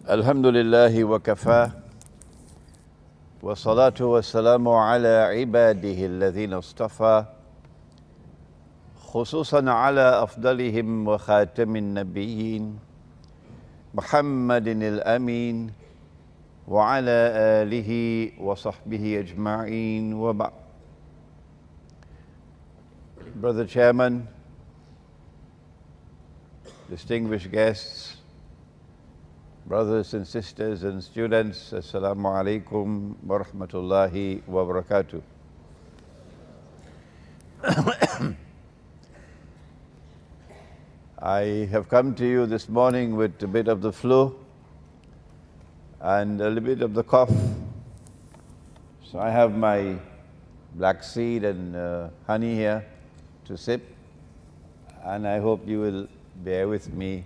الحمد لله وكفى والصلاة والسلام على عباده الذين اصطفى خصوصا على أفضلهم وخاتم النبيين محمد الأمين وعلى آله وصحبه أجمعين وبعد. Brother Chairman, distinguished guests, brothers and sisters and students, Assalamu alaikum wa rahmatullahi wa barakatuh. I have come to you this morning with a bit of the flu and a little bit of the cough. So I have my black seed and honey here to sip, and I hope you will bear with me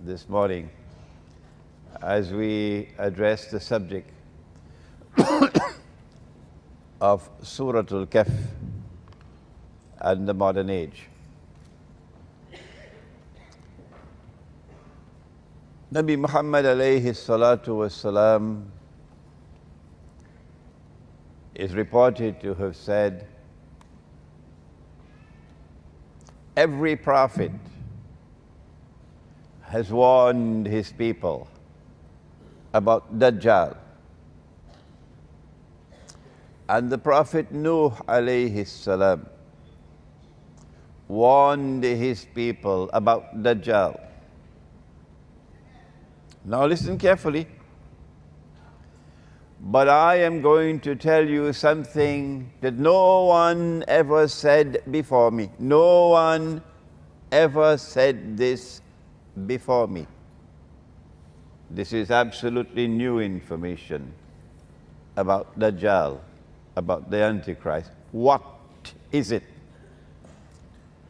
this morning as we address the subject of Surah Kahf and the modern age. Nabi Muhammad alayhi salatu wassalam is reported to have said, every prophet has warned his people about Dajjal. And the Prophet Nuh alayhi salam warned his people about Dajjal. Now listen carefully. But I am going to tell you something that no one ever said before me. No one ever said this before me. This is absolutely new information about Dajjal, about the Antichrist. What is it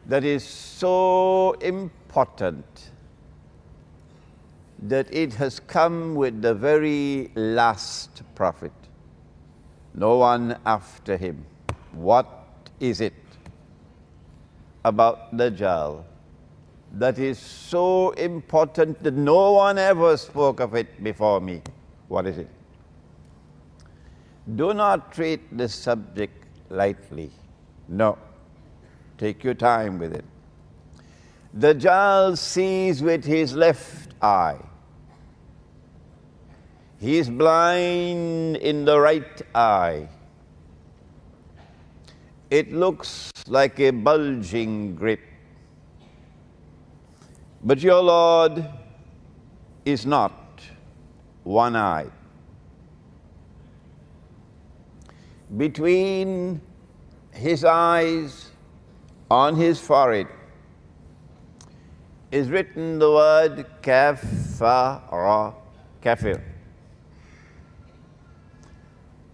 that is so important that it has come with the very last prophet? No one after him. What is it about Dajjal that is so important that no one ever spoke of it before me? What is it? Do not treat this subject lightly. No. Take your time with it. Dajjal sees with his left eye. He is blind in the right eye. It looks like a bulging grip. But your Lord is not one-eyed. Between his eyes, on his forehead, is written the word kafara, kafir.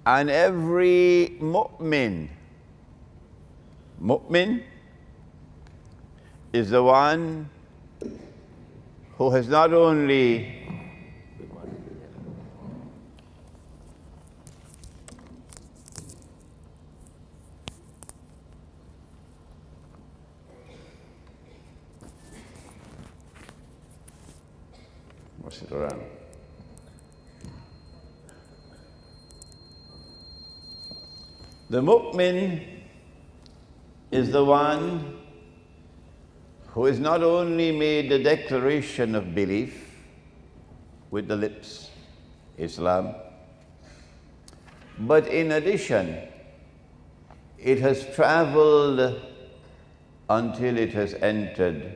And every mu'min is the one who has not only what's it around? The mu'min is the one who has not only made the declaration of belief with the lips, Islam, but in addition, it has traveled until it has entered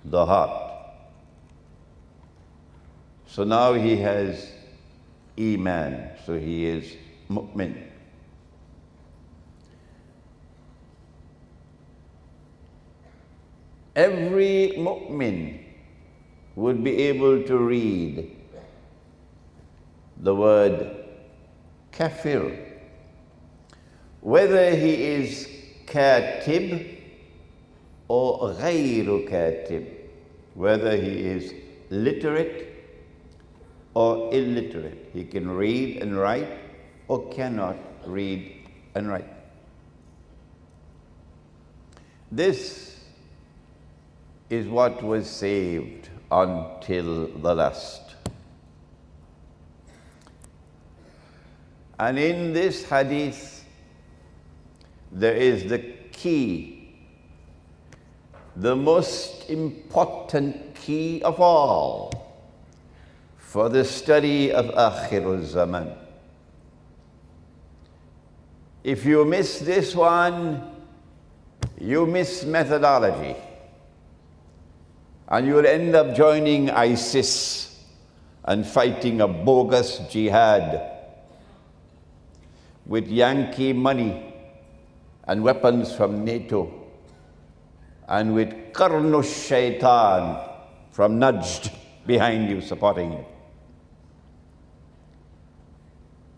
the heart. So now he has Iman, so he is mu'min. Every mu'min would be able to read the word kafir, whether he is katib or ghayru katib, whether he is literate or illiterate. He can read and write or cannot read and write. This is what was saved until the last. And in this hadith, there is the key, the most important key of all for the study of Akhirul Zaman. If you miss this one, you miss methodology. And you'll end up joining ISIS and fighting a bogus jihad with Yankee money and weapons from NATO and with Qarnush Shaitan from Najd behind you supporting you.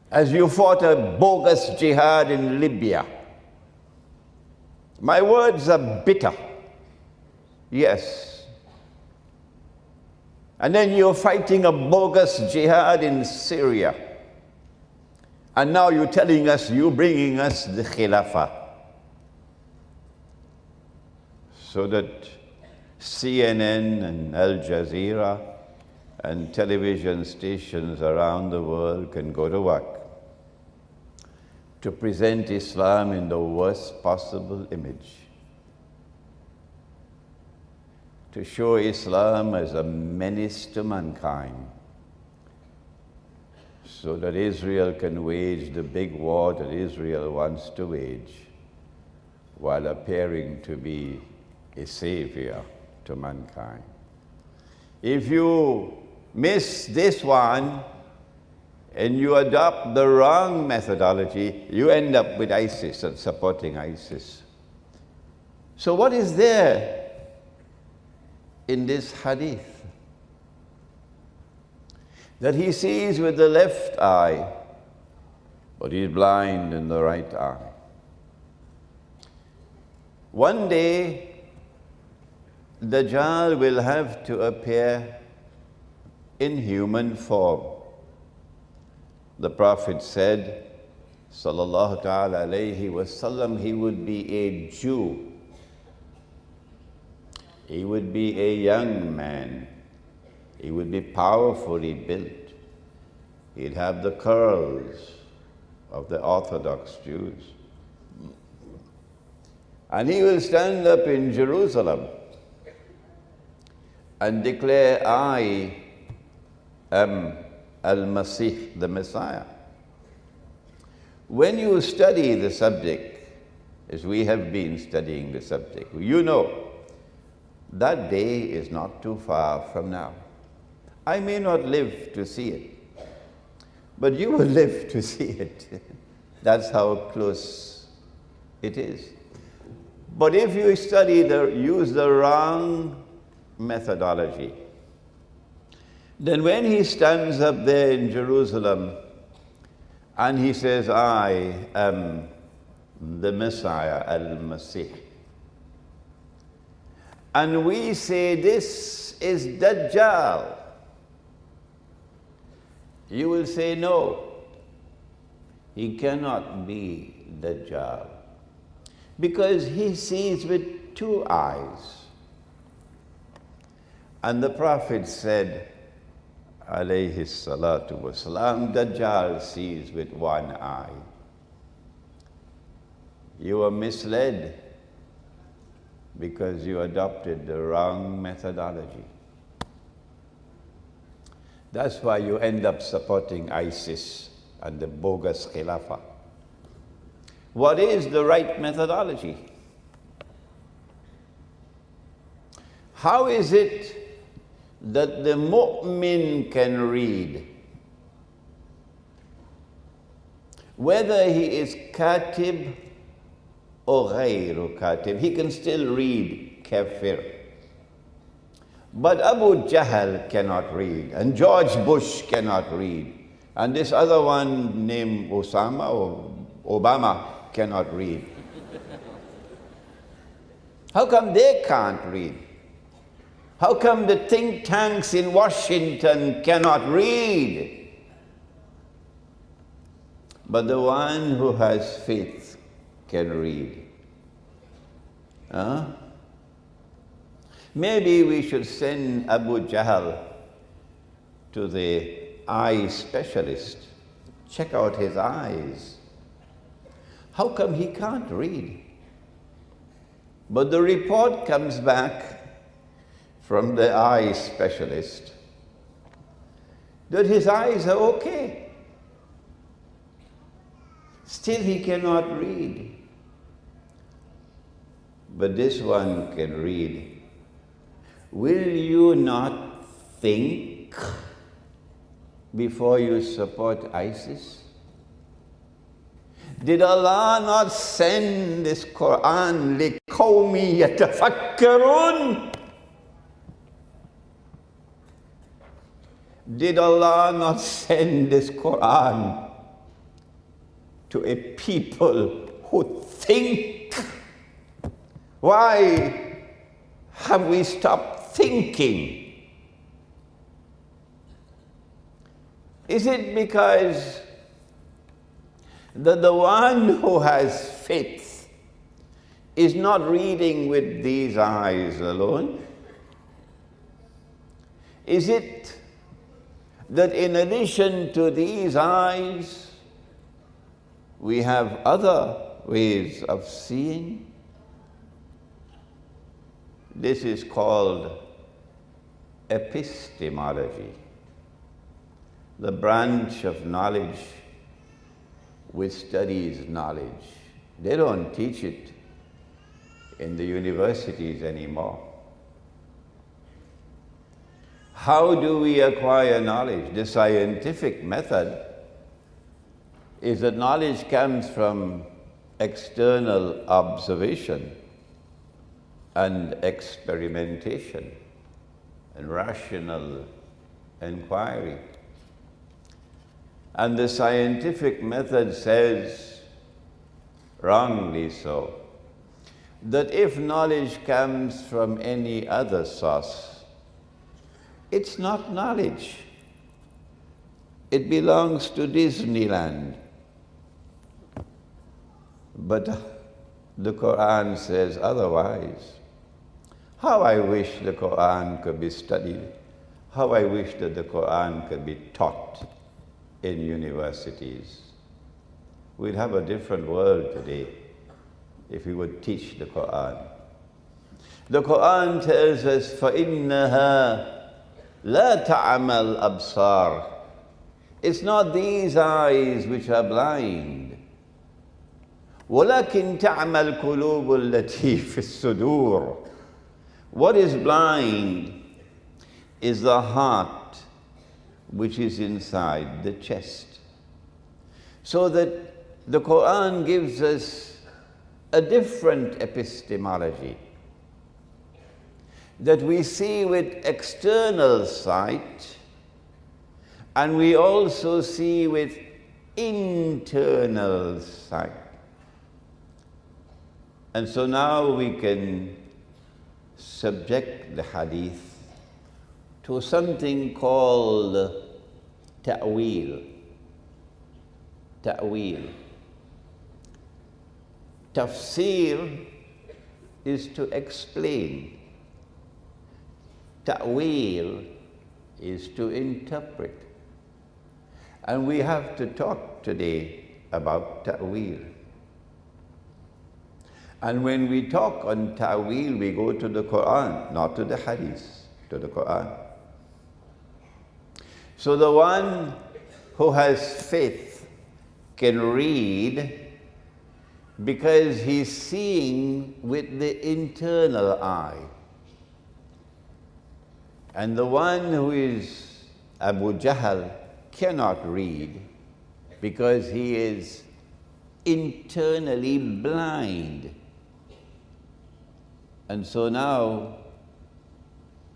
As you fought a bogus jihad in Libya. My words are bitter. Yes. And then you're fighting a bogus jihad in Syria. And now you're telling us, you're bringing us the Khilafah. So that CNN and Al Jazeera and television stations around the world can go to work to present Islam in the worst possible image. To show Islam as a menace to mankind, so that Israel can wage the big war that Israel wants to wage, while appearing to be a savior to mankind. If you miss this one, and you adopt the wrong methodology, you end up with ISIS and supporting ISIS. So what is there in this hadith? That he sees with the left eye, but he's blind in the right eye. One day, Dajjal will have to appear in human form. The Prophet said, sallallahu ta'ala alayhi wasallam, he would be a Jew. He would be a young man. He would be powerfully built. He'd have the curls of the Orthodox Jews. And he will stand up in Jerusalem and declare, I am al-Masih, the Messiah. When you study the subject, as we have been studying the subject, you know that day is not too far from now. I may not live to see it, but you will live to see it. That's how close it is. But if you use the wrong methodology, then when he stands up there in Jerusalem and he says, I am the Messiah, al-Masih, and we say this is Dajjal, you will say, no, he cannot be Dajjal, because he sees with two eyes. And the Prophet said, alayhi salatu wasalam, Dajjal sees with one eye. You are misled because you adopted the wrong methodology. That's why you end up supporting ISIS and the bogus Khilafah. What is the right methodology? How is it that the mu'min can read? Whether he is katib or ghayru katib, he can still read kafir. But Abu Jahl cannot read, and George Bush cannot read, and this other one named Osama or Obama cannot read. How come they can't read? How come the think tanks in Washington cannot read? But the one who has faith can read. Huh? Maybe we should send Abu Jahl to the eye specialist Check out his eyes. How come he can't read? But the report comes back from the eye specialist that his eyes are okay. Still he cannot read. But this one can read. Will you not think before you support ISIS? Did Allah not send this Qur'an لِقَوْمِ يَتَفَكَّرُونَ? Did Allah not send this Qur'an to a people who think? Why have we stopped thinking? Is it because the one who has faith is not reading with these eyes alone? Is it that in addition to these eyes, we have other ways of seeing? This is called epistemology, the branch of knowledge which studies knowledge. They don't teach it in the universities anymore. How do we acquire knowledge? The scientific method is that knowledge comes from external observation and experimentation and rational inquiry. And the scientific method says, wrongly so, that if knowledge comes from any other source, it's not knowledge. It belongs to Disneyland. But the Qur'an says otherwise. How I wish the Qur'an could be studied. How I wish that the Qur'an could be taught in universities. We'd have a different world today if we would teach the Qur'an. The Qur'an tells us, فَإِنَّهَا لَا تَعْمَى الْأَبْصَارِ. It's not these eyes which are blind. وَلَكِنْ تَعْمَى الْقُلُوبُ الَّتِي فِي الصُّدُورِ. What is blind is the heart which is inside the chest. So that the Qur'an gives us a different epistemology, that we see with external sight, and we also see with internal sight. And so now we can subject the hadith to something called ta'wil. Ta'wil. Tafsir is to explain. Ta'wil is to interpret. And we have to talk today about ta'wil. And when we talk on ta'wil, we go to the Qur'an, not to the hadith, to the Qur'an. So the one who has faith can read because he's seeing with the internal eye. And the one who is Abu Jahl cannot read because he is internally blind. And so now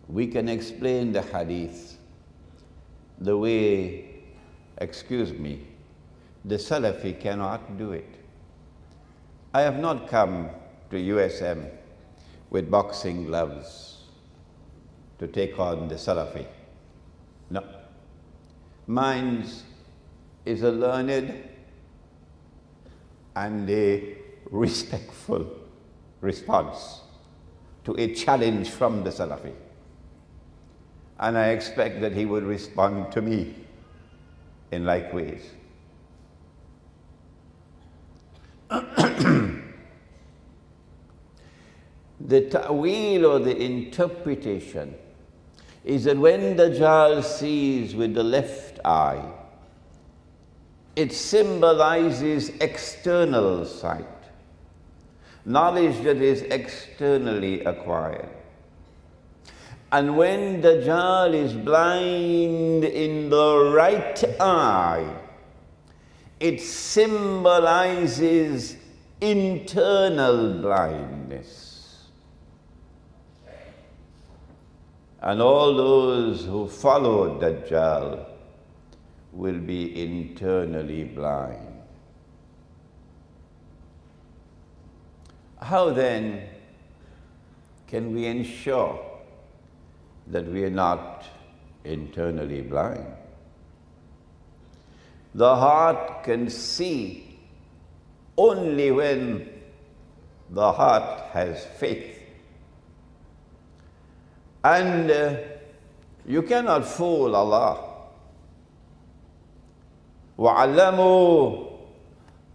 we can explain the hadith the way, excuse me, the Salafi cannot do it. I have not come to USM with boxing gloves to take on the Salafi. No. Mine is a learned and a respectful response to a challenge from the Salafi. And I expect that he would respond to me in like ways. The ta'weel or the interpretation is that when Dajjal sees with the left eye, it symbolizes external sight, knowledge that is externally acquired. And when Dajjal is blind in the right eye, it symbolizes internal blindness. And all those who follow Dajjal will be internally blind. How then can we ensure that we are not internally blind? The heart can see only when the heart has faith. And you cannot fool Allah. وَعَلَّمُوا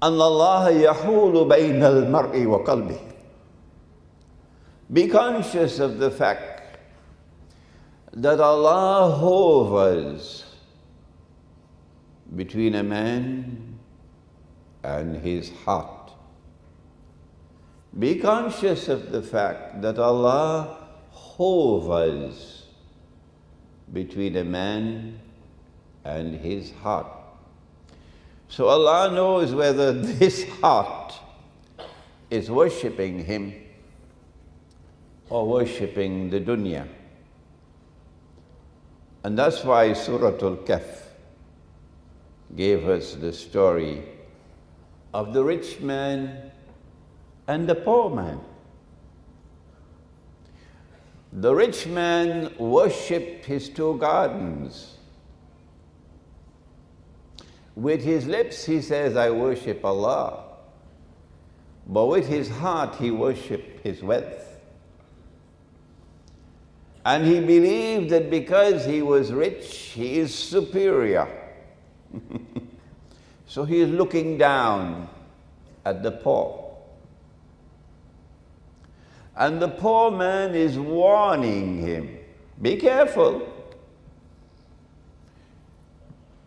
أَنَّ اللَّهَ يَحُولُ بَيْنَ الْمَرْءِ وَقَلْبِهِ. Be conscious of the fact that Allah hovers between a man and his heart. Be conscious of the fact that Allah hovers between a man and his heart. So Allah knows whether this heart is worshipping Him or worshipping the dunya. And that's why Surah Kahf gave us the story of the rich man and the poor man. The rich man worshipped his two gardens. With his lips he says, I worship Allah. But with his heart he worshipped his wealth. And he believed that because he was rich, he is superior. So he is looking down at the poor. And the poor man is warning him, be careful.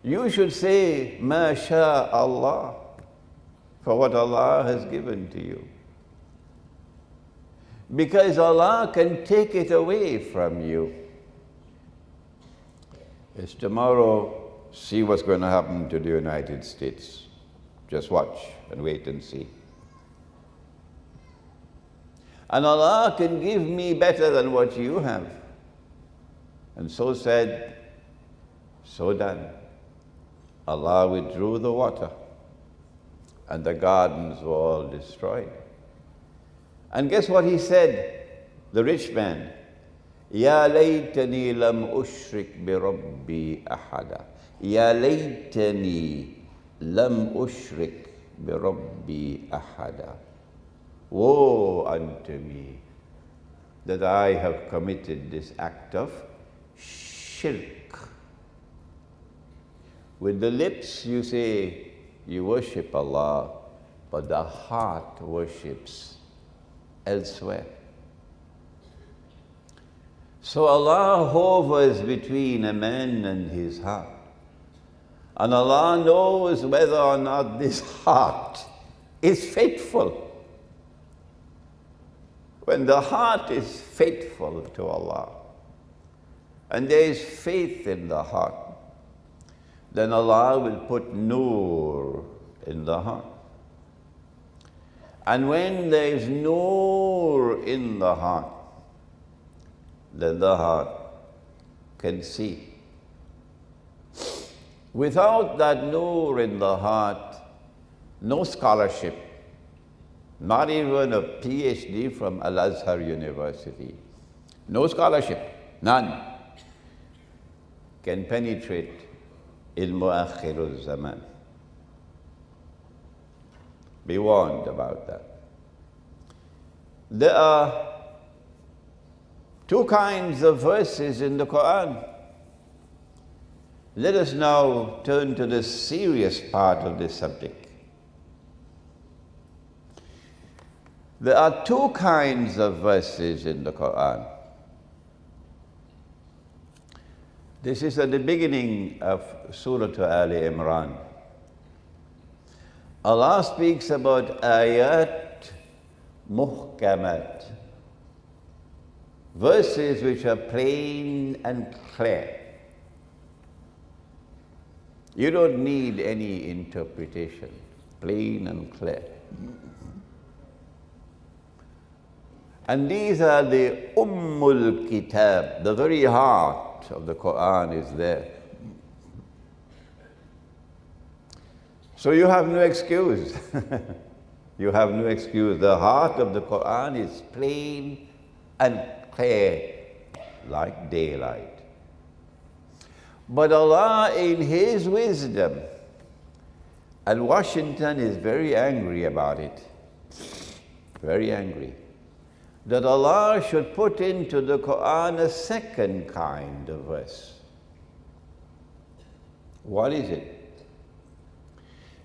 You should say, Ma sha Allah, for what Allah has given to you. Because Allah can take it away from you. It's tomorrow, see what's going to happen to the United States. Just watch and wait and see. And Allah can give me better than what you have. And so said, so done. Allah withdrew the water, and the gardens were all destroyed. And guess what he said? The rich man, Ya laytani lam ushrik bi rabbi ahada. Ya laytani lam ushrik bi rabbi ahada. Woe unto me that I have committed this act of shirk. With the lips you say you worship Allah, but the heart worships elsewhere. So Allah hovers between a man and his heart. And Allah knows whether or not this heart is faithful. When the heart is faithful to Allah, and there is faith in the heart, then Allah will put nur in the heart. And when there is nur in the heart, then the heart can see. Without that nur in the heart, no scholarship, not even a PhD from al-Azhar University, no scholarship, none, can penetrate ilmu akhirul zaman. Be warned about that. There are two kinds of verses in the Qur'an. Let us now turn to the serious part of this subject. There are two kinds of verses in the Qur'an. This is at the beginning of Surah Al-Imran. Allah speaks about ayat muhkamat, verses which are plain and clear. You don't need any interpretation, plain and clear. And these are the Ummul Kitab, the very heart of the Qur'an is there. So you have no excuse. You have no excuse. The heart of the Qur'an is plain and clear, like daylight. But Allah, in His wisdom, and Washington is very angry about it, very angry, that Allah should put into the Qur'an a second kind of verse. What is it?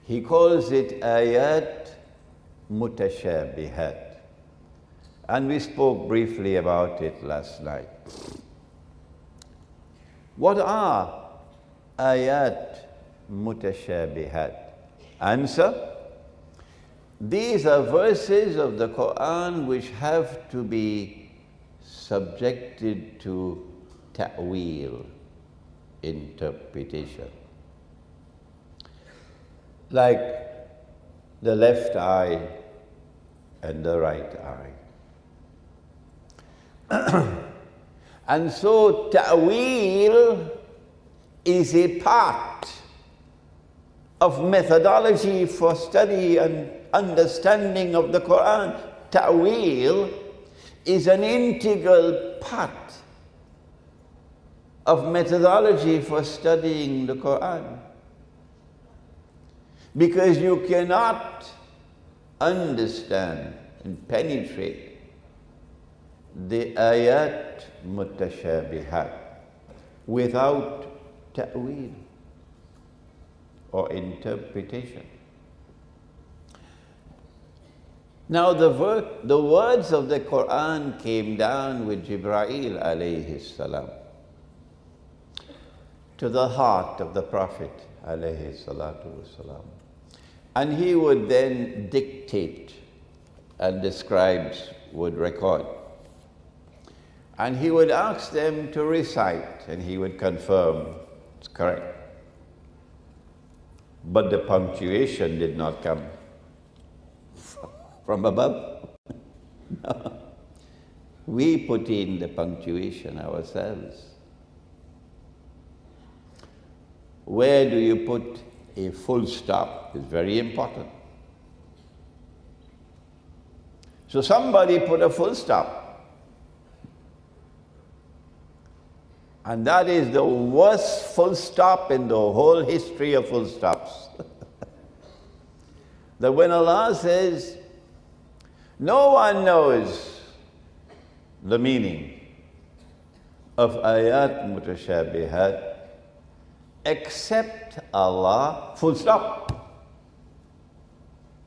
He calls it ayat mutashabihat. And we spoke briefly about it last night. What are ayat mutashabihat? Answer: these are verses of the Qur'an which have to be subjected to ta'wil, interpretation. Like the left eye and the right eye. And so ta'wil is a part of methodology for study and understanding of the Qur'an. Ta'wil is an integral part of methodology for studying the Qur'an. Because you cannot understand and penetrate the ayat mutashabihat without ta'wil or interpretation. Now the words of the Qur'an came down with Jibreel alayhi salam to the heart of the Prophet alayhi salatu wasalam. And he would then dictate, and the scribes would record. And he would ask them to recite, and he would confirm it's correct. But the punctuation did not come from above. No. We put in the punctuation ourselves. Where do you put a full stop? Is very important. So somebody put a full stop. And that is the worst full stop in the whole history of full stops. That when Allah says, no one knows the meaning of ayat mutashabihat except Allah, full stop.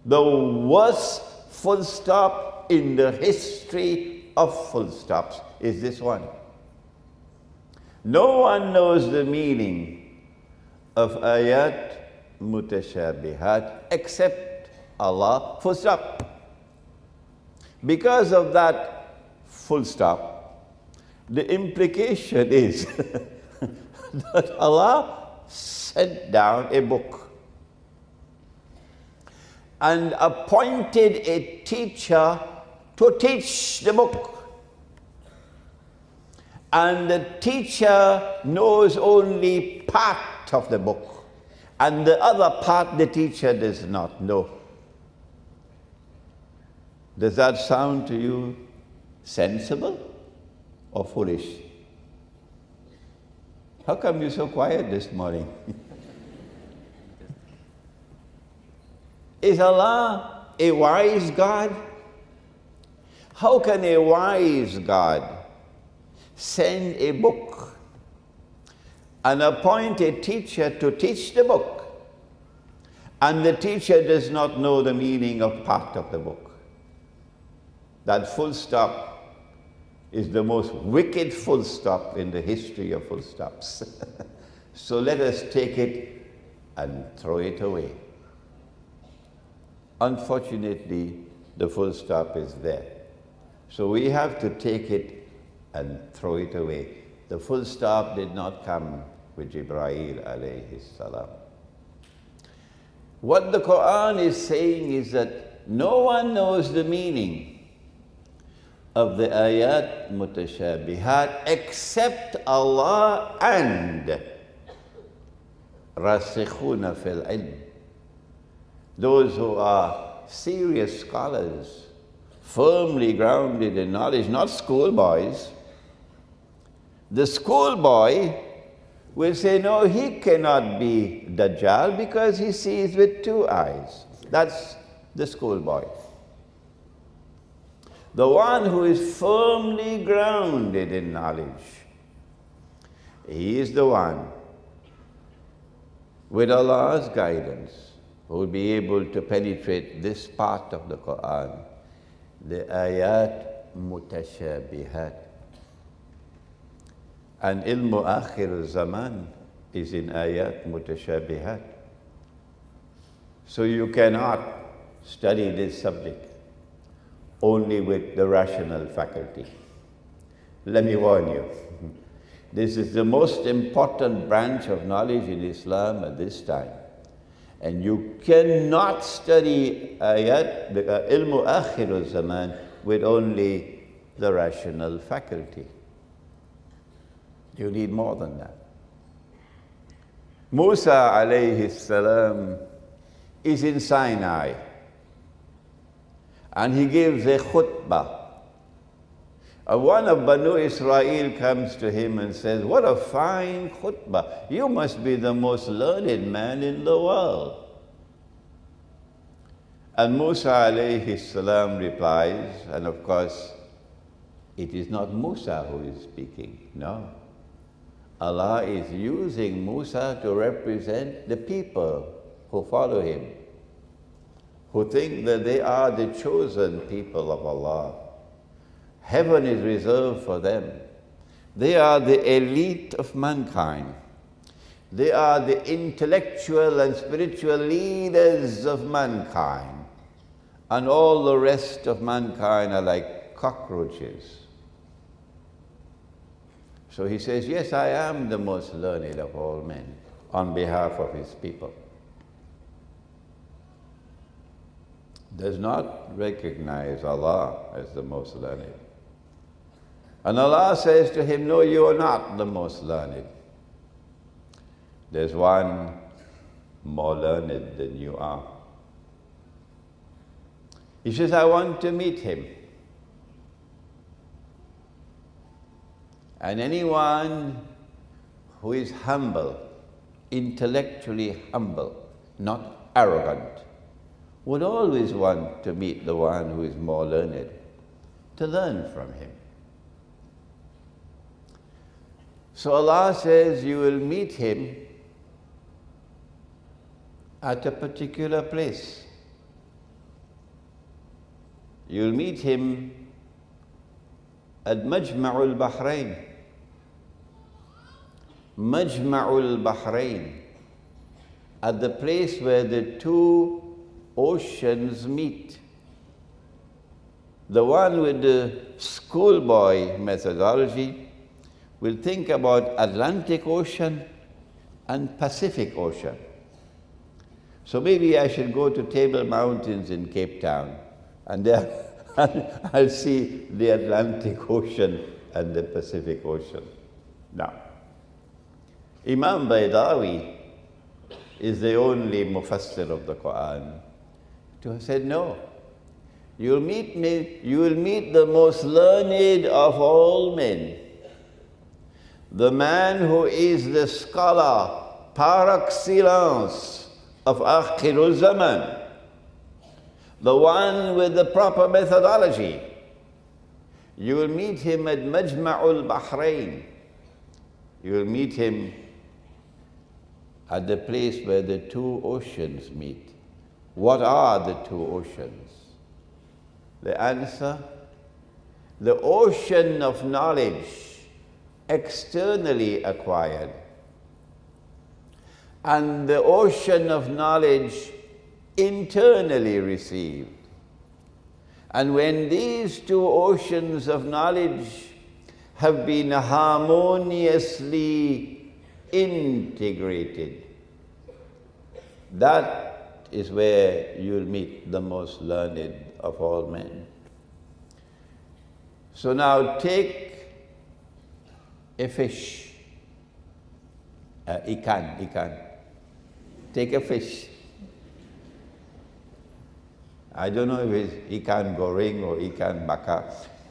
The worst full stop in the history of full stops is this one. No one knows the meaning of ayat mutashabihat except Allah, full stop. Because of that full stop, the implication is that Allah sent down a book and appointed a teacher to teach the book. And the teacher knows only part of the book, and the other part the teacher does not know. Does that sound to you sensible or foolish? How come you're so quiet this morning? Is Allah a wise God? How can a wise God send a book and appoint a teacher to teach the book, and the teacher does not know the meaning of part of the book? That full stop is the most wicked full stop in the history of full stops. So let us take it and throw it away. Unfortunately, the full stop is there. So we have to take it and throw it away. The full stop did not come with Jibreel alayhi salam. What the Qur'an is saying is that no one knows the meaning of the ayat mutashabihat except Allah and rasikhuna fil ilm. Those who are serious scholars, firmly grounded in knowledge, not schoolboys. The schoolboy will say, no, he cannot be Dajjal because he sees with two eyes. That's the schoolboy. The one who is firmly grounded in knowledge, he is the one with Allah's guidance who will be able to penetrate this part of the Qur'an, the ayat mutashabihat. And ilmu akhir zaman is in ayat mutashabihat. So you cannot study this subject only with the rational faculty. Let me warn you, this is the most important branch of knowledge in Islam at this time. And you cannot study ayat, ilmu akhir zaman, with only the rational faculty. You need more than that. Musa alayhi salam is in Sinai, and he gives a khutbah. One of Banu Israel comes to him and says, what a fine khutbah. You must be the most learned man in the world. And Musa alayhi salam replies, and of course, it is not Musa who is speaking, no. Allah is using Musa to represent the people who follow him, who think that they are the chosen people of Allah. Heaven is reserved for them. They are the elite of mankind. They are the intellectual and spiritual leaders of mankind. And all the rest of mankind are like cockroaches. So he says, yes, I am the most learned of all men on behalf of his people. Does not recognize Allah as the most learned. And Allah says to him, no, you are not the most learned. There's one more learned than you are. He says, I want to meet him. And anyone who is humble, intellectually humble, not arrogant, would always want to meet the one who is more learned, to learn from him. So Allah says you will meet him at a particular place. You'll meet him at Majma'ul Bahrain. Majma'ul Bahrain, at the place where the two oceans meet. The one with the schoolboy methodology will think about Atlantic Ocean and Pacific Ocean. So maybe I should go to Table Mountains in Cape Town, and there I'll see the Atlantic Ocean and the Pacific Ocean. Now, Imam Baydawi is the only mufassir of the Qur'an to have said, no, you'll meet me, you will meet the most learned of all men, the man who is the scholar par excellence of Akhirul Zaman, the one with the proper methodology. You will meet him at Majma'ul Bahrain. You will meet him at the place where the two oceans meet. What are the two oceans? The answer the ocean of knowledge externally acquired and the ocean of knowledge internally received. And when these two oceans of knowledge have been harmoniously integrated, that is where you'll meet the most learned of all men. So now take a fish, ikan. Take a fish. I don't know if it's ikan goreng or ikan bakar.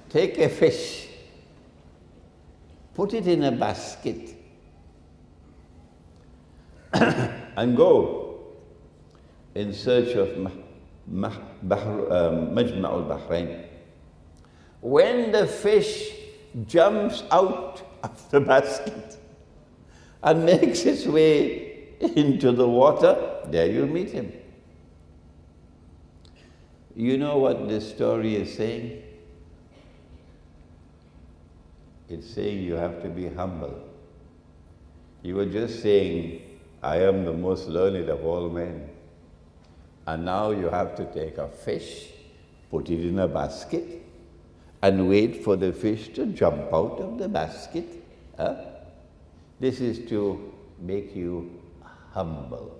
Take a fish, put it in a basket, and go in search of Majma' al-Bahrain. When the fish jumps out of the basket and makes its way into the water, there you'll meet him. You know what this story is saying? It's saying you have to be humble. You were just saying, I am the most learned of all men. And now you have to take a fish, put it in a basket, and wait for the fish to jump out of the basket. This is to make you humble.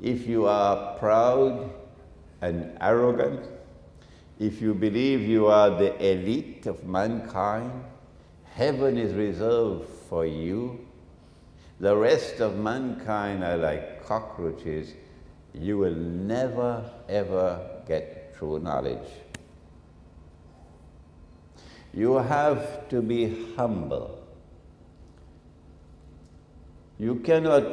If you are proud and arrogant, if you believe you are the elite of mankind, heaven is reserved for you. The rest of mankind are like cockroaches. You will never, ever get true knowledge. You have to be humble. You cannot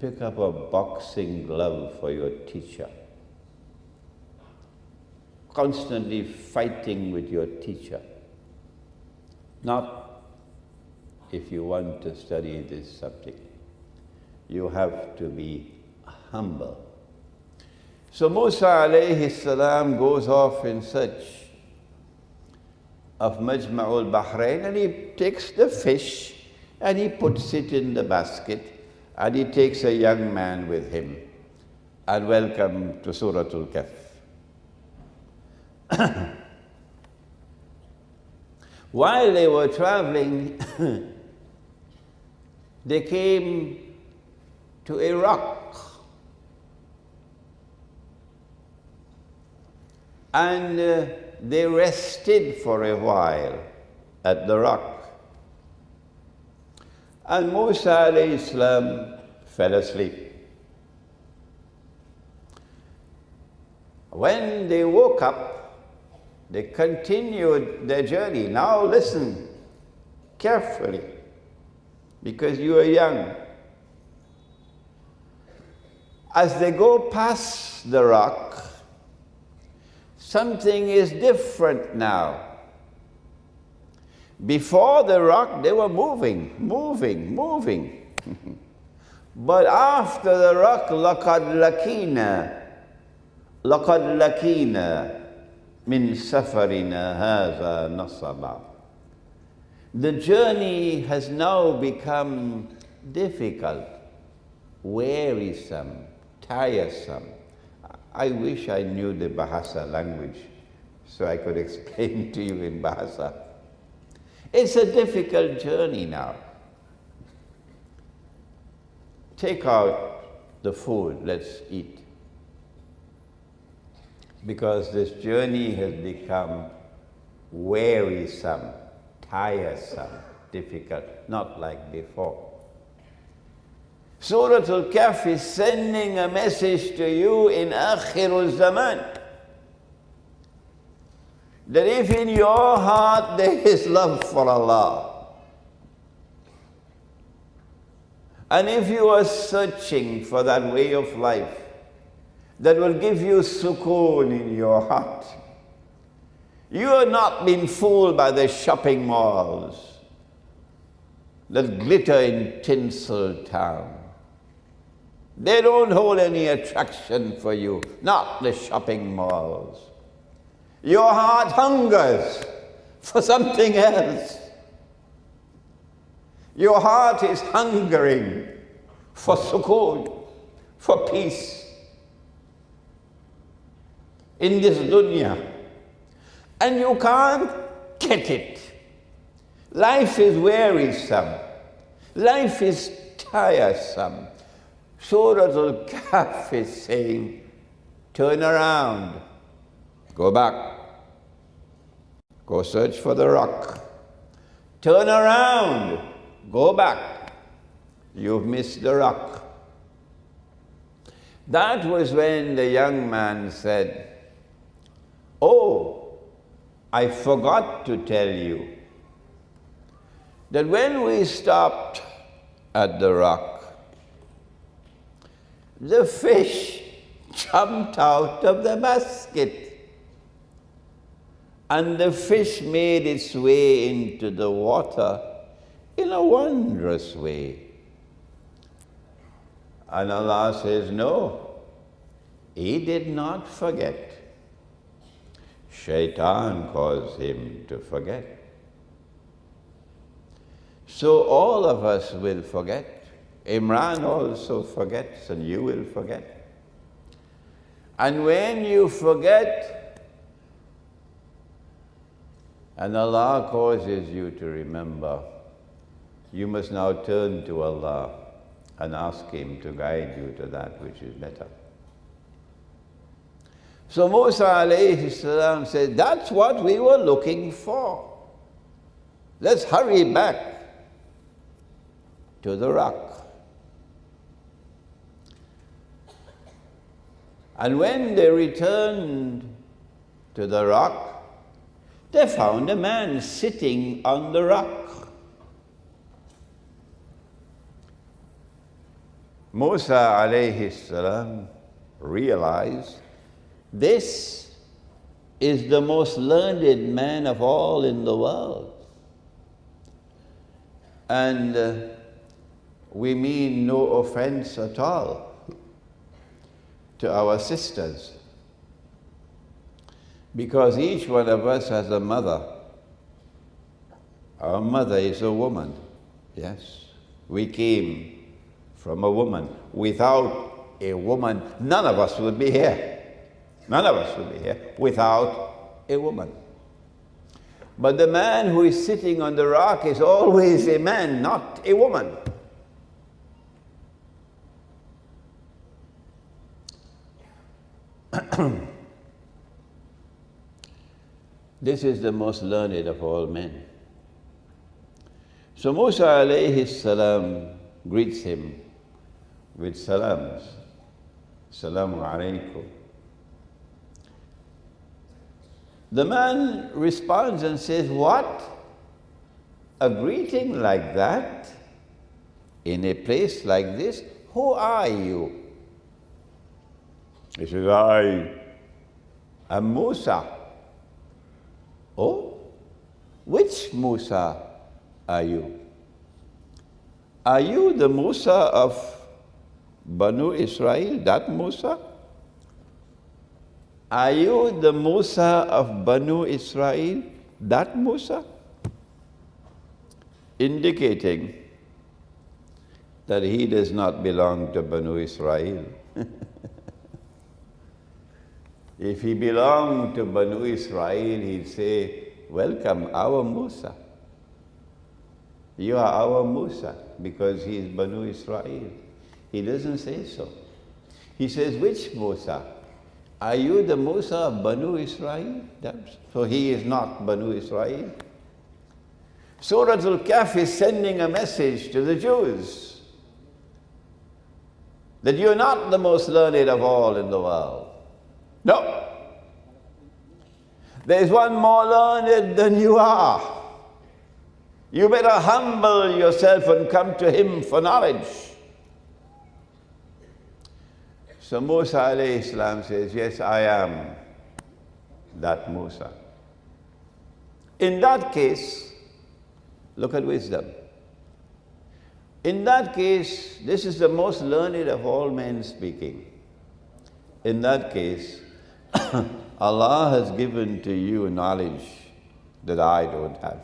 pick up a boxing glove for your teacher, constantly fighting with your teacher. Not if you want to study this subject. You have to be humble. So Musa alayhi salam goes off in search of Majma' al-Bahrain, and he takes the fish and he puts it in the basket, and he takes a young man with him. And welcome to Surah Al-Kahf. While they were traveling, they came to a rock. And they rested for a while at the rock. And Musa alayhi salam fell asleep. When they woke up, they continued their journey. Now listen carefully, because you are young. As they go past the rock, something is different now. Before the rock, they were moving. But after the rock, لَقَدْ لَكِينَا مِنْ سَفَرِنَا هَذَا نَصَبًا. The journey has now become difficult, wearisome, tiresome. I wish I knew the Bahasa language so I could explain to you in Bahasa. It's a difficult journey now. Take out the food, let's eat. Because this journey has become wearisome, tiresome, difficult, not like before. Surah Al-Kahf is sending a message to you in Akhirul Zaman, that if in your heart there is love for Allah, and if you are searching for that way of life that will give you sukoon in your heart, you are not being fooled by the shopping malls that glitter in tinsel town. They don't hold any attraction for you, not the shopping malls. Your heart hungers for something else. Your heart is hungering for sukoon, for peace in this dunya. And you can't get it. Life is wearisome. Life is tiresome. Surah al-Kahf is saying, turn around, go back, go search for the rock. Turn around, go back, you've missed the rock. That was when the young man said, oh, I forgot to tell you that when we stopped at the rock, the fish jumped out of the basket and the fish made its way into the water in a wondrous way. And Allah says, no, he did not forget. Shaitan caused him to forget. So all of us will forget. Imran also forgets, and you will forget. And when you forget, and Allah causes you to remember, you must now turn to Allah and ask Him to guide you to that which is better. So Musa alayhi salam said, that's what we were looking for. Let's hurry back to the rock. And when they returned to the rock, they found a man sitting on the rock. Musa alayhi salam realized this is the most learned man of all in the world. And we mean no offense at all to our sisters, because each one of us has a mother. Our mother is a woman, yes. We came from a woman. Without a woman, none of us would be here. None of us would be here without a woman. But the man who is sitting on the rock is always a man, not a woman. This is the most learned of all men. So Musa alayhi salam greets him with salams. Salamu alaykum. The man responds and says, what? A greeting like that? In a place like this? Who are you? He says, I am Musa. Oh, which Musa are you? Are you the Musa of Banu Israel, that Musa? Are you the Musa of Banu Israel, that Musa? Indicating that he does not belong to Banu Israel. If he belonged to Banu Israel, he'd say, welcome, our Musa. You are our Musa, because he is Banu Israel. He doesn't say so. He says, which Musa? Are you the Musa of Banu Israel? So he is not Banu Israel. Surah al-Kahf is sending a message to the Jews that you're not the most learned of all in the world. No. There's one more learned than you are. You better humble yourself and come to him for knowledge. So Musa alayhi salam says, yes, I am that Musa. In that case, look at wisdom. In that case, this is the most learned of all men speaking. In that case, Allah has given to you knowledge that I don't have.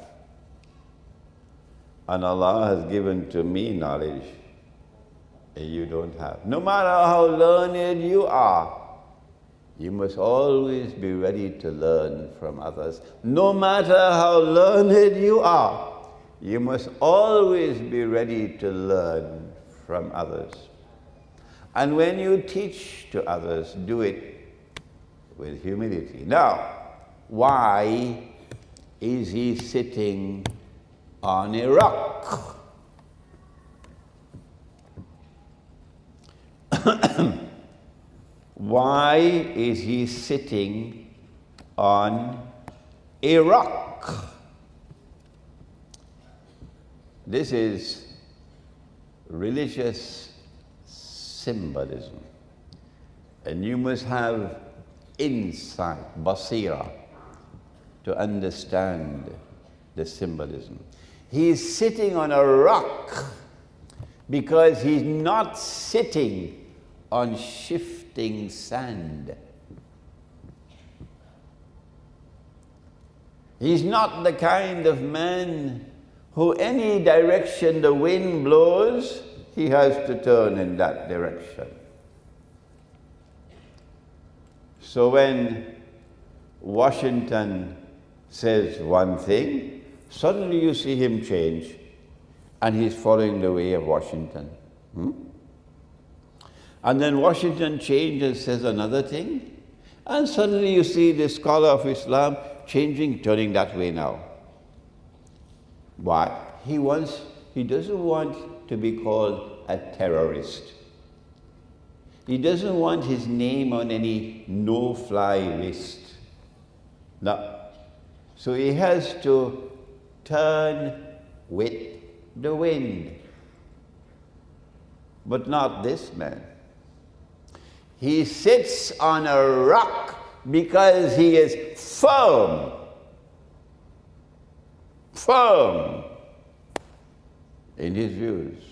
And Allah has given to me knowledge that you don't have. No matter how learned you are, you must always be ready to learn from others. No matter how learned you are, you must always be ready to learn from others. And when you teach to others, do it with humility. Now, why is he sitting on a rock? Why is he sitting on a rock? This is religious symbolism. And you must have insight, basira, to understand the symbolism. He's sitting on a rock because he's not sitting on shifting sand. He's not the kind of man who any direction the wind blows, he has to turn in that direction. So when Washington says one thing, suddenly you see him change and he's following the way of Washington. And then Washington changes, says another thing, and suddenly you see the scholar of Islam changing, turning that way now. Why? He doesn't want to be called a terrorist. He doesn't want his name on any no-fly list. No. So he has to turn with the wind. But not this man. He sits on a rock because he is firm. Firm in his views.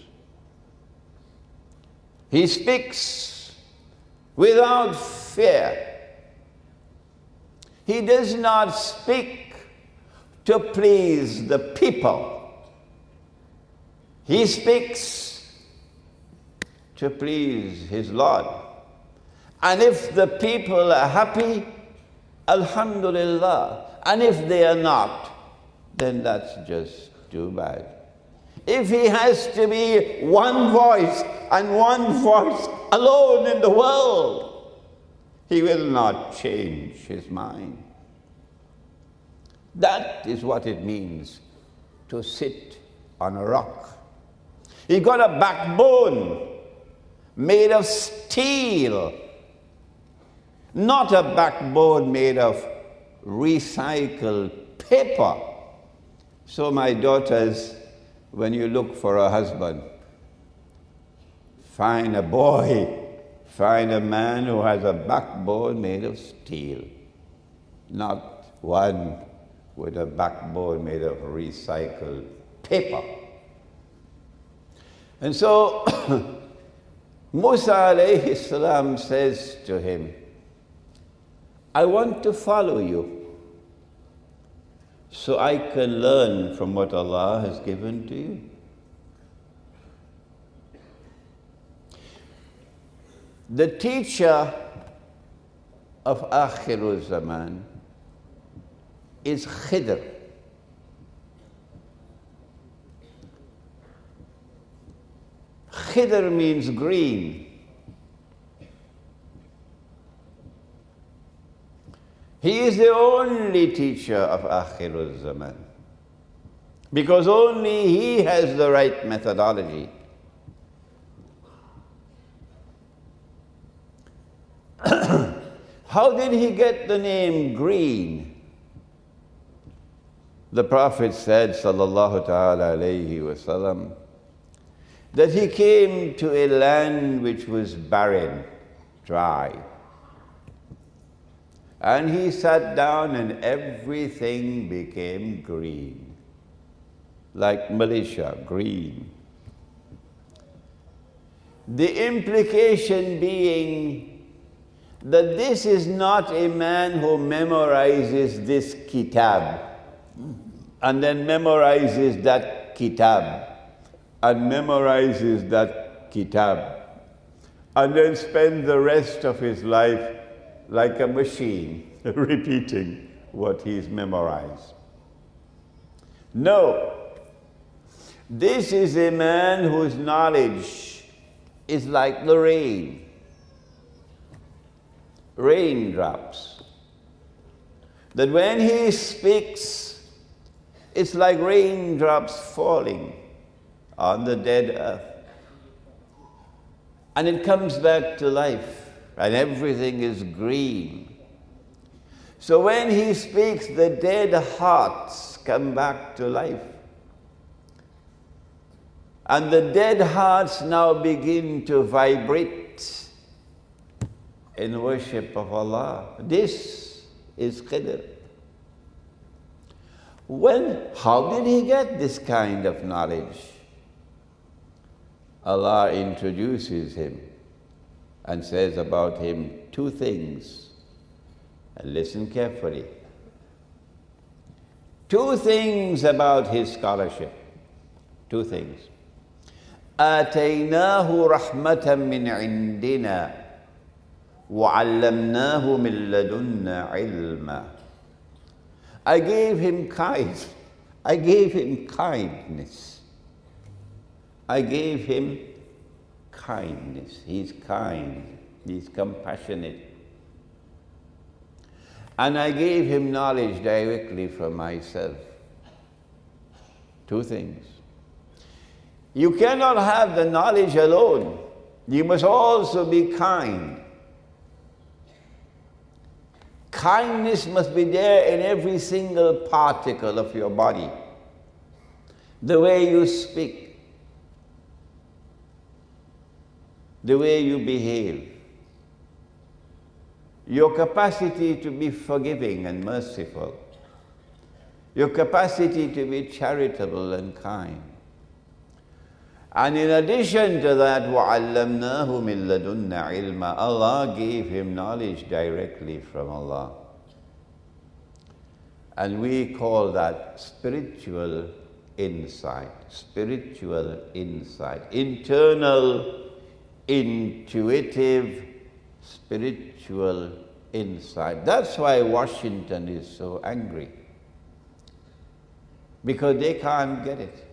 He speaks without fear. He does not speak to please the people. He speaks to please his Lord. And if the people are happy, alhamdulillah. And if they are not, then that's just too bad. If he has to be one voice and one voice alone in the world, he will not change his mind. That is what it means to sit on a rock. He got a backbone made of steel, not a backbone made of recycled paper. So my daughters, when you look for a husband, find a boy, find a man who has a backbone made of steel, not one with a backbone made of recycled paper. And so Musa alayhi salam says to him, I want to follow you so I can learn from what Allah has given to you. The teacher of Akhirul Zaman is Khidr. Khidr means green. He is the only teacher of Akhirul Zaman, because only he has the right methodology. How did he get the name green? The Prophet said, sallallahu ta'ala alayhi wasallam, that he came to a land which was barren, dry. And he sat down and everything became green. Like Malaysia, green. The implication being that this is not a man who memorizes this kitab and then memorizes that kitab and memorizes that kitab and then spends the rest of his life like a machine repeating what he's memorized. No. This is a man whose knowledge is like the rain. Raindrops. That when he speaks, it's like raindrops falling on the dead earth. And it comes back to life, and everything is green. So when he speaks, the dead hearts come back to life. And the dead hearts now begin to vibrate in worship of Allah. This is Qidr. How did he get this kind of knowledge? Allah introduces him and says about him two things. And listen carefully. Two things about his scholarship. Two things. آتيناه رحمة من عندنا وعلمناه من لدنا علما. I gave him kindness. I gave him kindness. I gave him kindness. He's kind. He's compassionate. And I gave him knowledge directly from myself. Two things. You cannot have the knowledge alone. You must also be kind. Kindness must be there in every single particle of your body. The way you speak, the way you behave, your capacity to be forgiving and merciful, your capacity to be charitable and kind. And in addition to that, وَعَلَّمْنَاهُ مِن لَدُنَّا عِلْمًا, Allah gave him knowledge directly from Allah. And we call that spiritual insight, internal, intuitive, spiritual insight. That's why Washington is so angry, because they can't get it.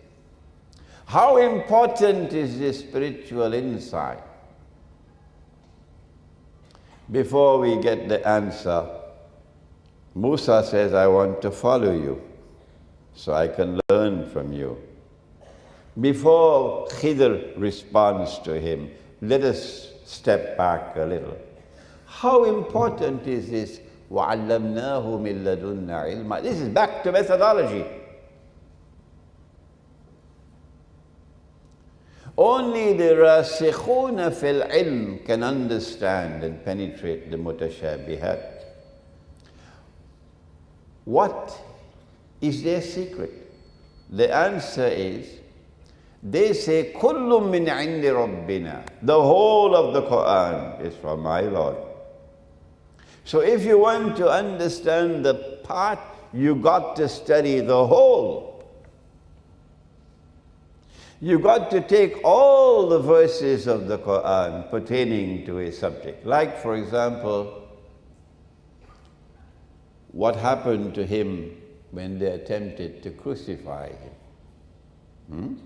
How important is this spiritual insight? Before we get the answer, Musa says, I want to follow you so I can learn from you. Before Khidr responds to him, let us step back a little. How important is this? وَعَلَّمْنَاهُ مِن لَدُنَّا عِلْمًا. This is back to methodology. Only the rasikhuna fil ilm can understand and penetrate the mutashabihat. What is their secret? The answer is, they say, كُلٌّ مِّنْ عِنْدِ رَبِّنَا. The whole of the Qur'an is from my Lord. So if you want to understand the part, you got to study the whole. You got to take all the verses of the Qur'an pertaining to a subject. Like, for example, what happened to him when they attempted to crucify him.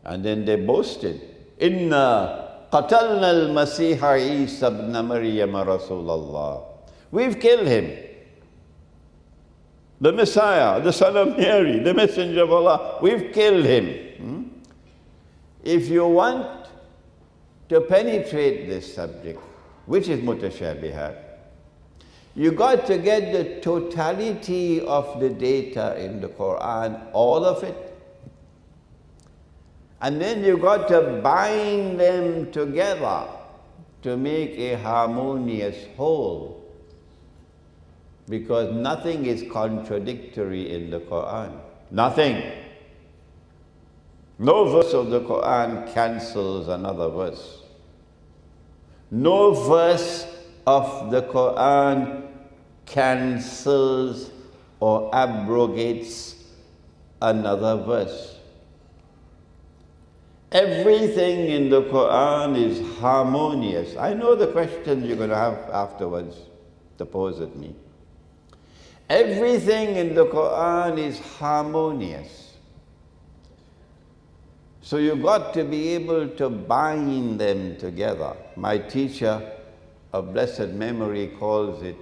And then they boasted, Inna qatalna al-Masiha Isa ibn Maryam Rasulallah. We've killed him. The Messiah, the son of Mary, the messenger of Allah, we've killed him. If you want to penetrate this subject, which is mutashabihat, you got to get the totality of the data in the Qur'an, all of it. And then you got to bind them together to make a harmonious whole. Because nothing is contradictory in the Qur'an. Nothing. No verse of the Qur'an cancels another verse. No verse of the Qur'an cancels or abrogates another verse. Everything in the Qur'an is harmonious. I know the questions you're going to have afterwards to pose at me. Everything in the Qur'an is harmonious. So you've got to be able to bind them together. My teacher of blessed memory calls it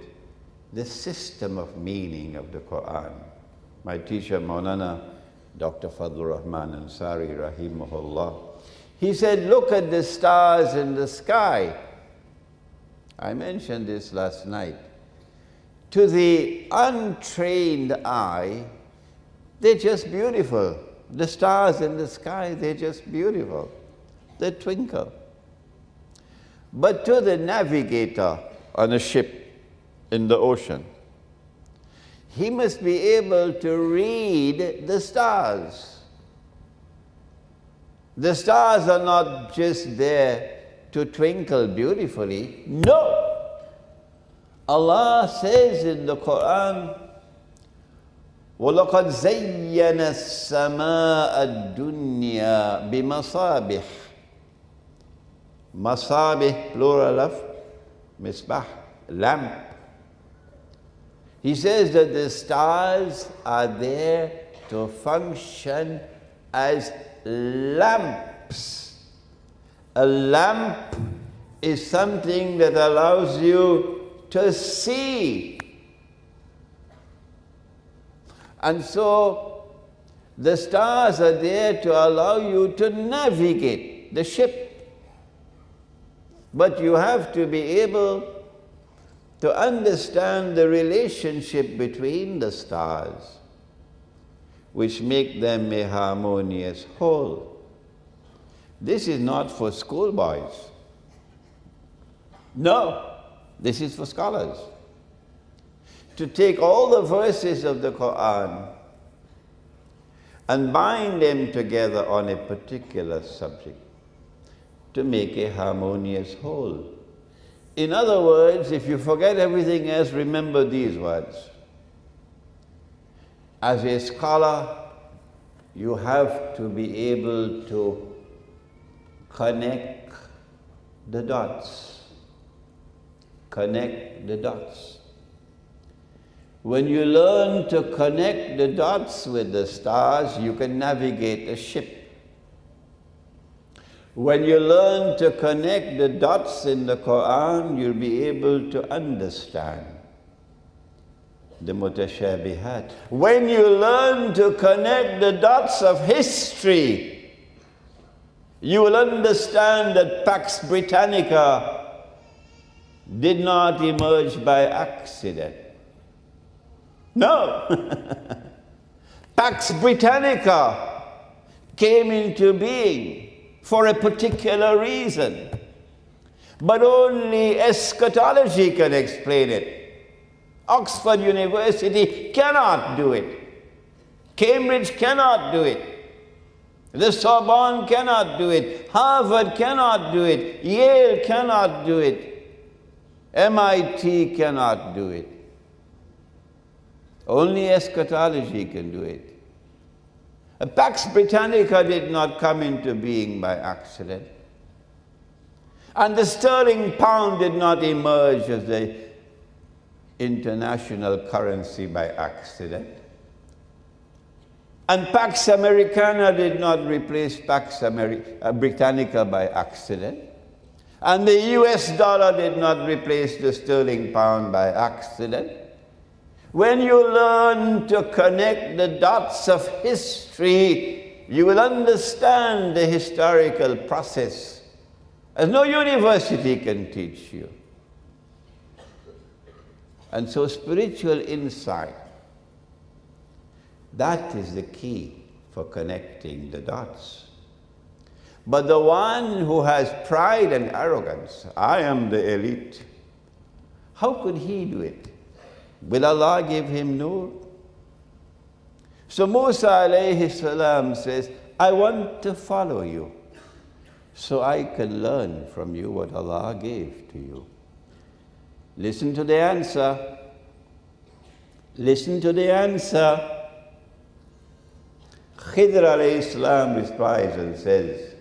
the system of meaning of the Qur'an. My teacher, Maulana Dr. Fadlur Rahman Ansari, rahimahullah, he said, look at the stars in the sky. I mentioned this last night. To the untrained eye, they're just beautiful. The stars in the sky, they're just beautiful. They twinkle. But to the navigator on a ship in the ocean, he must be able to read the stars. The stars are not just there to twinkle beautifully. No! Allah says in the Qur'an, وَلَقَدْ زَيَّنَ السَّمَاءَ الدُّنْيَا بِمَصَابِحِ. Masabih, plural of misbah, lamp. He says that the stars are there to function as lamps. A lamp is something that allows you to see. And so the stars are there to allow you to navigate the ship. But you have to be able to understand the relationship between the stars, which make them a harmonious whole. This is not for schoolboys. No, this is for scholars. To take all the verses of the Qur'an and bind them together on a particular subject to make a harmonious whole. In other words, if you forget everything else, remember these words. As a scholar, you have to be able to connect the dots. Connect the dots. When you learn to connect the dots with the stars, you can navigate a ship. When you learn to connect the dots in the Qur'an, you'll be able to understand the mutashabihat. When you learn to connect the dots of history, you will understand that Pax Britannica did not emerge by accident. No. Pax Britannica came into being for a particular reason. But only eschatology can explain it. Oxford University cannot do it. Cambridge cannot do it. The Sorbonne cannot do it. Harvard cannot do it. Yale cannot do it. MIT cannot do it. Only eschatology can do it. Pax Britannica did not come into being by accident. And the sterling pound did not emerge as the international currency by accident. And Pax Americana did not replace Pax Britannica by accident. And the US dollar did not replace the sterling pound by accident. When you learn to connect the dots of history, you will understand the historical process, as no university can teach you. And so spiritual insight, that is the key for connecting the dots. But the one who has pride and arrogance, I am the elite, how could he do it? Will Allah give him nur? So Musa alayhi salam says, I want to follow you so I can learn from you what Allah gave to you. Listen to the answer. Listen to the answer. Khidr alayhi salam replies and says,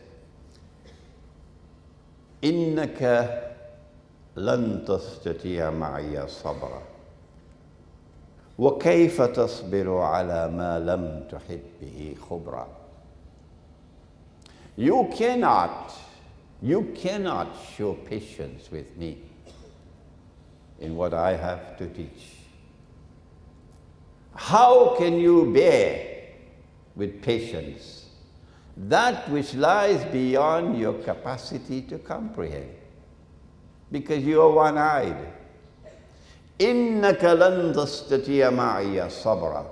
إِنَّكَ لَن تَسْتَطِيعَ مَعِيَ صَبْرًا وَكَيْفَ تَصْبِرُ عَلَى مَا لَمْ تُحِطْ بِهِ خُبْرًا. You cannot show patience with me in what I have to teach. How can you bear with patience that which lies beyond your capacity to comprehend? Because you are one-eyed. إِنَّكَ لَن تَسْتَطِيعَ مَعِيَ صَبْرًا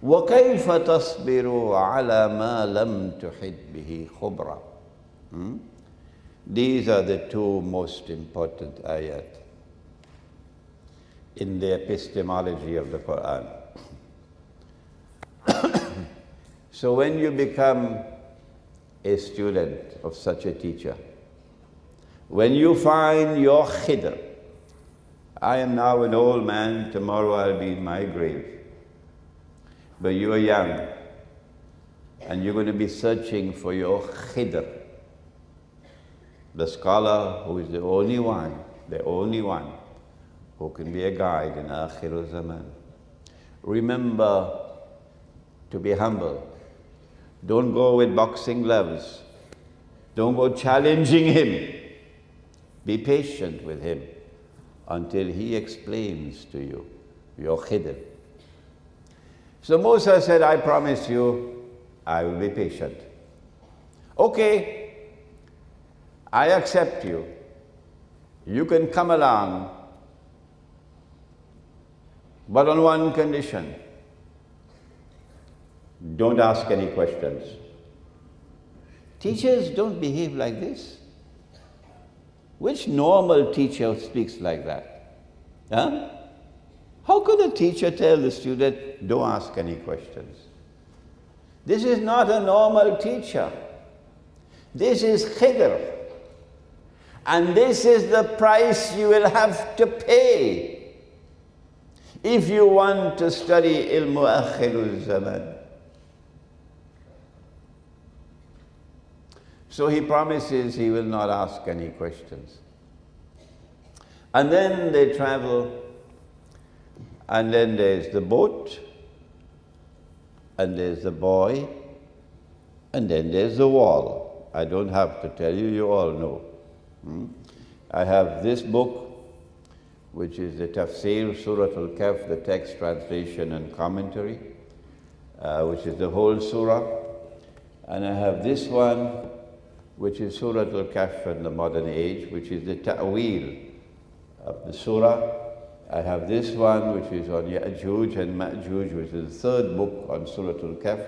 وَكَيْفَ تَصْبِرُ عَلَى مَا لَمْ تُحِطْ بِهِ خُبْرًا. These are the two most important ayat in the epistemology of the Qur'an. So when you become a student of such a teacher, when you find your khidr, I am now an old man, tomorrow I'll be in my grave, but you are young, and you're going to be searching for your khidr, the scholar who is the only one who can be a guide in Akhir Zaman. Remember to be humble. Don't go with boxing gloves. Don't go challenging him. Be patient with him until he explains to you your khidr. So Musa said, I promise you, I will be patient. Okay, I accept you. You can come along, but on one condition. Don't ask any questions. Teachers don't behave like this. Which normal teacher speaks like that? Huh? How could a teacher tell the student, don't ask any questions? This is not a normal teacher. This is khidr. And this is the price you will have to pay if you want to study ilmu akhirul zaman. So he promises he will not ask any questions. And then they travel, and then there's the boat, and there's the boy, and then there's the wall. I don't have to tell you, you all know. I have this book, which is the Tafsir, Surah al-Kahf, the text, translation, and commentary, which is the whole surah. And I have this one, which is Surah al-Kahf in the modern age, which is the ta'wil of the surah. I have this one, which is on Ya'juj and Ma'juj, which is the third book on Surah al-Kahf.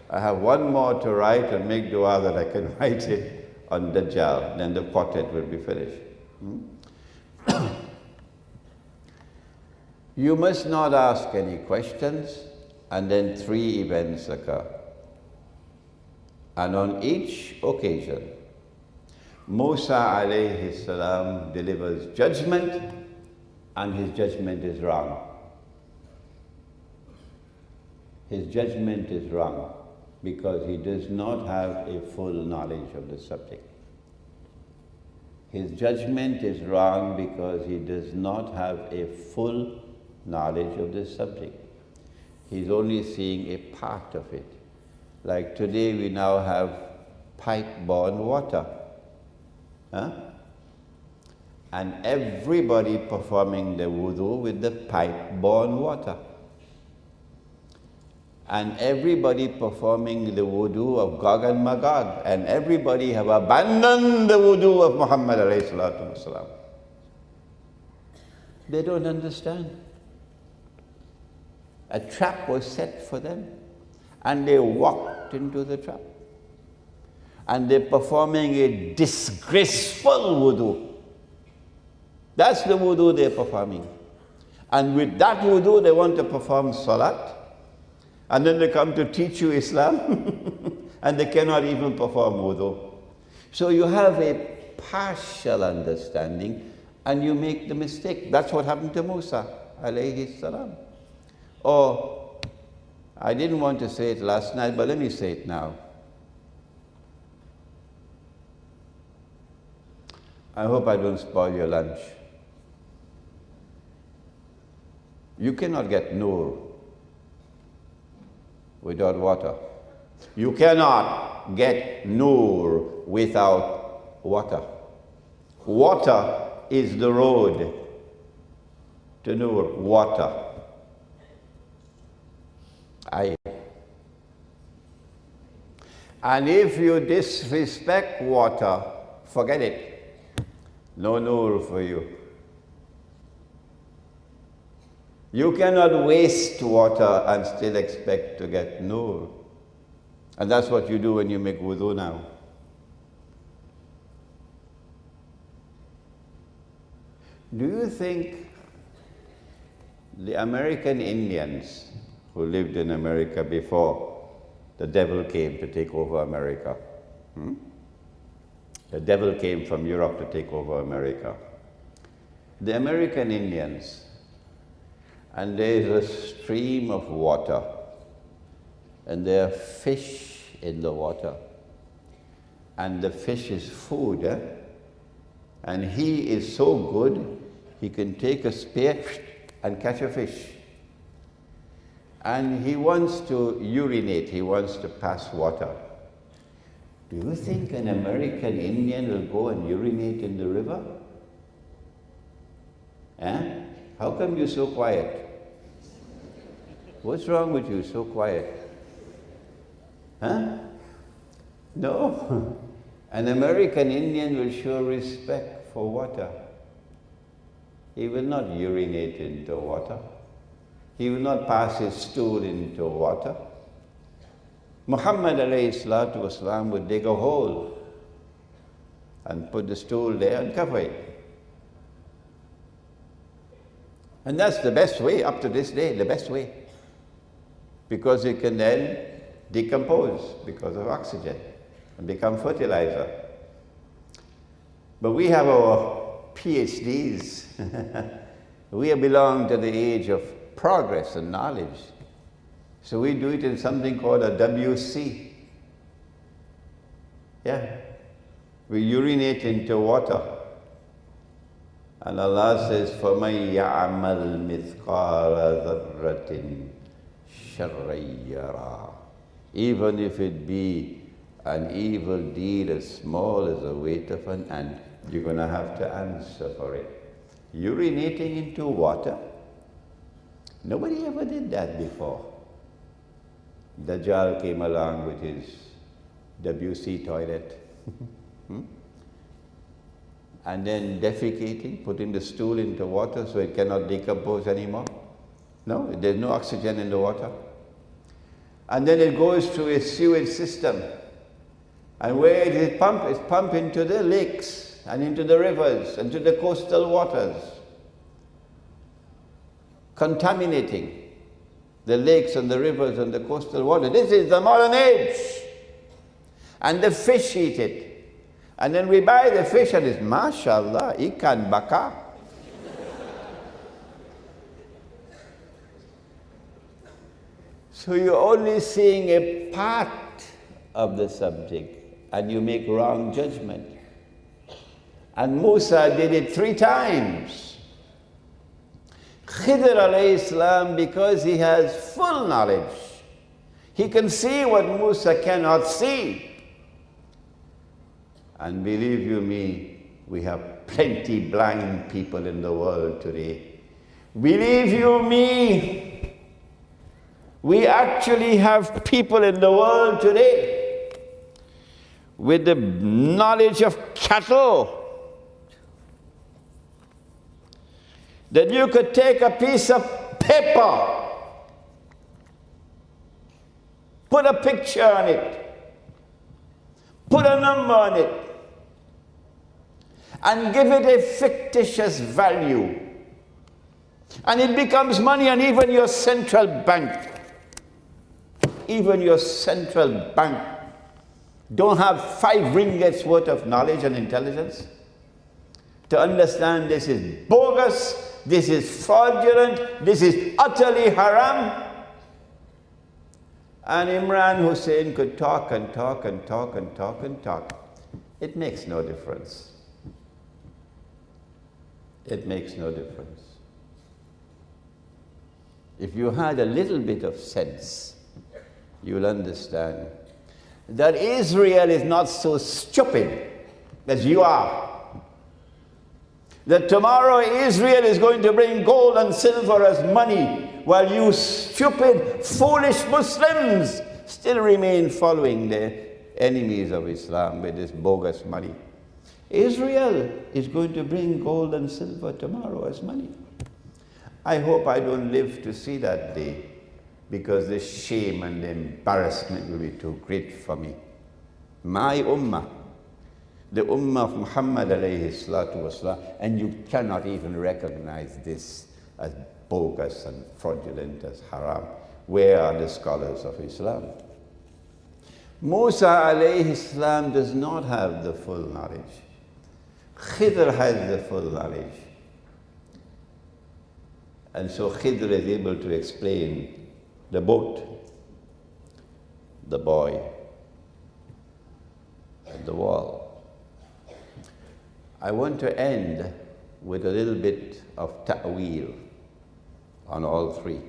I have one more to write and make dua that I can write it on Dajjal, then the quartet will be finished. You must not ask any questions, and then 3 events occur. And on each occasion, Musa alayhi salam delivers judgment, and his judgment is wrong. His judgment is wrong because he does not have a full knowledge of the subject. His judgment is wrong because he does not have a full knowledge of the subject. He's only seeing a part of it. Like today we now have pipe-borne water. And everybody performing the wudu with the pipe-borne water. And everybody performing the wudu of Gog and Magog. And everybody have abandoned the wudu of Muhammad alayhi salatu wasalam. They don't understand. A trap was set for them. And they walked into the trap. And they're performing a disgraceful wudu. That's the wudu they're performing. And with that wudu, they want to perform salat. And then they come to teach you Islam. And they cannot even perform wudu. So you have a partial understanding and you make the mistake. That's what happened to Musa, alayhi salam. Or, I didn't want to say it last night, but let me say it now. I hope I don't spoil your lunch. You cannot get nur without water. You cannot get nur without water. Water is the road to nur. Water. And if you disrespect water, forget it. No nur for you. You cannot waste water and still expect to get nur. And that's what you do when you make wudu now. Do you think the American Indians who lived in America before the devil came to take over America? The devil came from Europe to take over America. The American Indians, and there's a stream of water, and there are fish in the water, and the fish is food, and he is so good, he can take a spear and catch a fish. And he wants to urinate, he wants to pass water. Do you think an American Indian will go and urinate in the river? How come you're so quiet? What's wrong with you, so quiet? No. An American Indian will show respect for water. He will not urinate into water. He will not pass his stool into water. Muhammad alayhi salatu wasalam would dig a hole and put the stool there and cover it. And that's the best way, up to this day, the best way. Because it can then decompose because of oxygen and become fertilizer. But we have our PhDs. We belong to the age of progress and knowledge. So we do it in something called a WC. Yeah. We urinate into water. And Allah says, فَمَنْ يَعْمَلْ مِثْقَالَ ذَرَّةٍ شَرًّا يَرَهُ. Even if it be an evil deed as small as the weight of an ant, you're going to have to answer for it. Urinating into water? Nobody ever did that before. Dajjal came along with his WC toilet. And then defecating, putting the stool into water so it cannot decompose anymore. No, there's no oxygen in the water. And then it goes through a sewage system. And where it is pumped, it's pumped into the lakes and into the rivers and to the coastal waters, contaminating the lakes and the rivers and the coastal water. This is the modern age. And the fish eat it. And then we buy the fish and it's, mashallah, ikan baka. So you're only seeing a part of the subject and you make wrong judgment. And Musa did it 3 times. Khidr alayhi salam, because he has full knowledge, he can see what Musa cannot see. And believe you me, we have plenty blind people in the world today. Believe you me, we actually have people in the world today with the knowledge of cattle, that you could take a piece of paper, put a picture on it, put a number on it, and give it a fictitious value. And it becomes money, and even your central bank don't have 5 ringgits worth of knowledge and intelligence. to understand this is bogus, this is fraudulent, this is utterly haram. And Imran Hosein could talk and talk and talk and talk and talk. It makes no difference. It makes no difference. If you had a little bit of sense, you'll understand that Israel is not so stupid as you are. That tomorrow Israel is going to bring gold and silver as money, while you stupid, foolish Muslims still remain following the enemies of Islam with this bogus money. Israel is going to bring gold and silver tomorrow as money. I hope I don't live to see that day, because the shame and the embarrassment will be too great for me. My ummah, the ummah of Muhammad alayhi salatu wasalam, and you cannot even recognize this as bogus and fraudulent, as haram. Where are the scholars of Islam? Musa alayhi salam does not have the full knowledge. Khidr has the full knowledge. And so Khidr is able to explain the boat, the boy, and the wall. I want to end with a little bit of ta'weel on all three.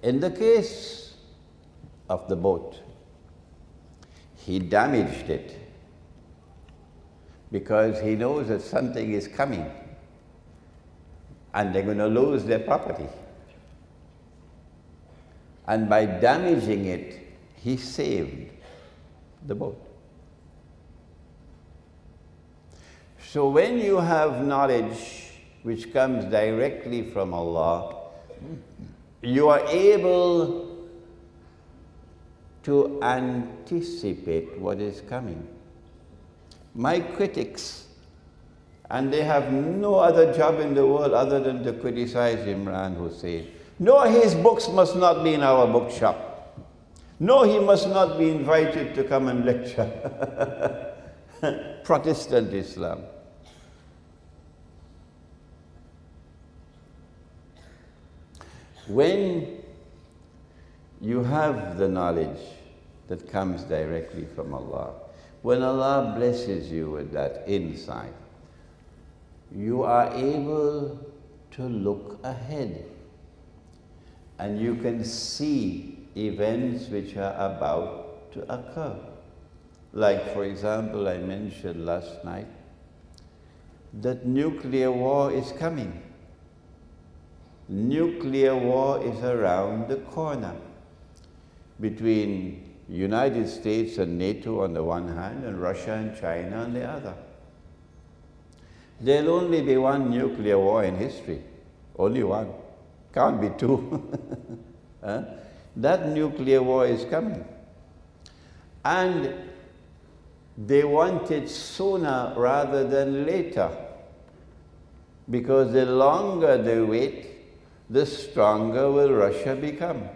In the case of the boat, he damaged it because he knows that something is coming and they're going to lose their property. And by damaging it, he saved the boat. So when you have knowledge which comes directly from Allah, you are able to anticipate what is coming. My critics, and they have no other job in the world other than to criticize Imran Hosein. No, his books must not be in our bookshop. No, he must not be invited to come and lecture. Protestant Islam. When you have the knowledge that comes directly from Allah, when Allah blesses you with that insight, you are able to look ahead and you can see events which are about to occur. Like, for example, I mentioned last night that nuclear war is coming. Nuclear war is around the corner between United States and NATO on the one hand and Russia and China on the other. There'll only be one nuclear war in history. Only one. Can't be two. Huh? That nuclear war is coming. And they want it sooner rather than later. Because the longer they wait, the stronger will Russia become.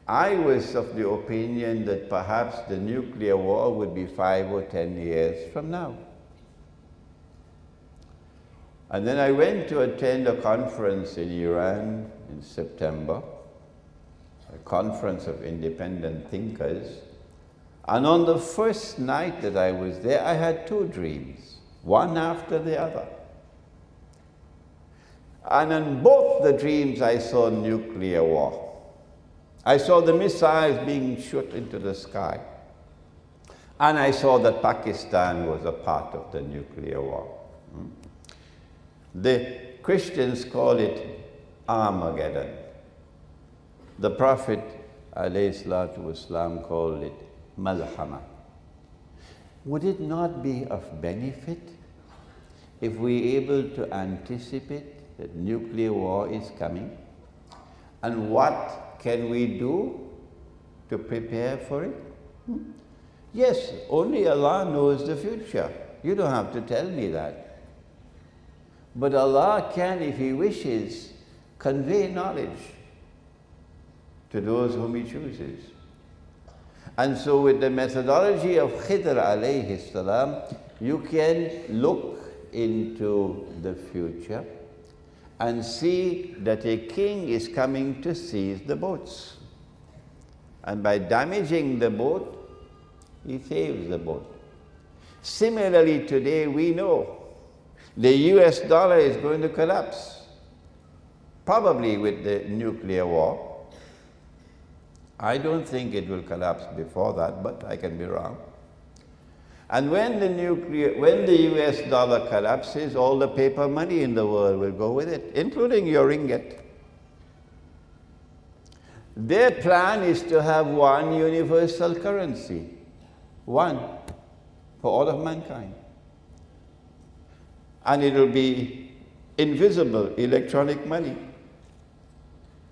I was of the opinion that perhaps the nuclear war would be 5 or 10 years from now. And then I went to attend a conference in Iran in September, a conference of independent thinkers. And on the first night that I was there, I had 2 dreams, one after the other. And in both the dreams, I saw nuclear war. I saw the missiles being shot into the sky. And I saw that Pakistan was a part of the nuclear war. The Christians call it Armageddon. The Prophet ﷺ called it Malhama. Would it not be of benefit if we are able to anticipate that nuclear war is coming? And what can we do to prepare for it? Yes, only Allah knows the future. You don't have to tell me that. But Allah can, if He wishes, convey knowledge to those whom He chooses. And so with the methodology of Khidr alayhi salam, you can look into the future and see that a king is coming to seize the boats. And by damaging the boat, he saves the boat. Similarly, today we know the US dollar is going to collapse, probably with the nuclear war. I don't think it will collapse before that, but I can be wrong. And when the US dollar collapses, all the paper money in the world will go with it, including your ringgit. Their plan is to have one universal currency, one for all of mankind. And it will be invisible electronic money.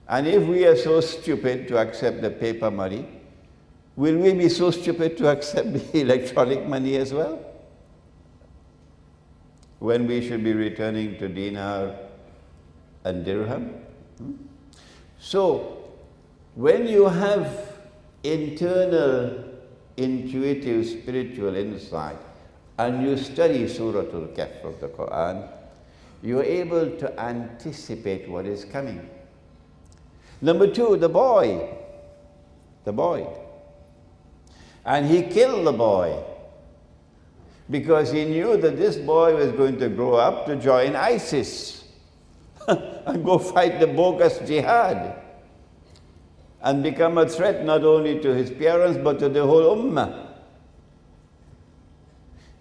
And if we are so stupid to accept the paper money, will we be so stupid to accept the electronic money as well? When we should be returning to dinar and dirham? So, when you have internal, intuitive, spiritual insight, and you study Surah Kahf of the Qur'an, you are able to anticipate what is coming. Number two, the boy. And he killed the boy because he knew that this boy was going to grow up to join ISIS and go fight the bogus jihad and become a threat not only to his parents but to the whole ummah.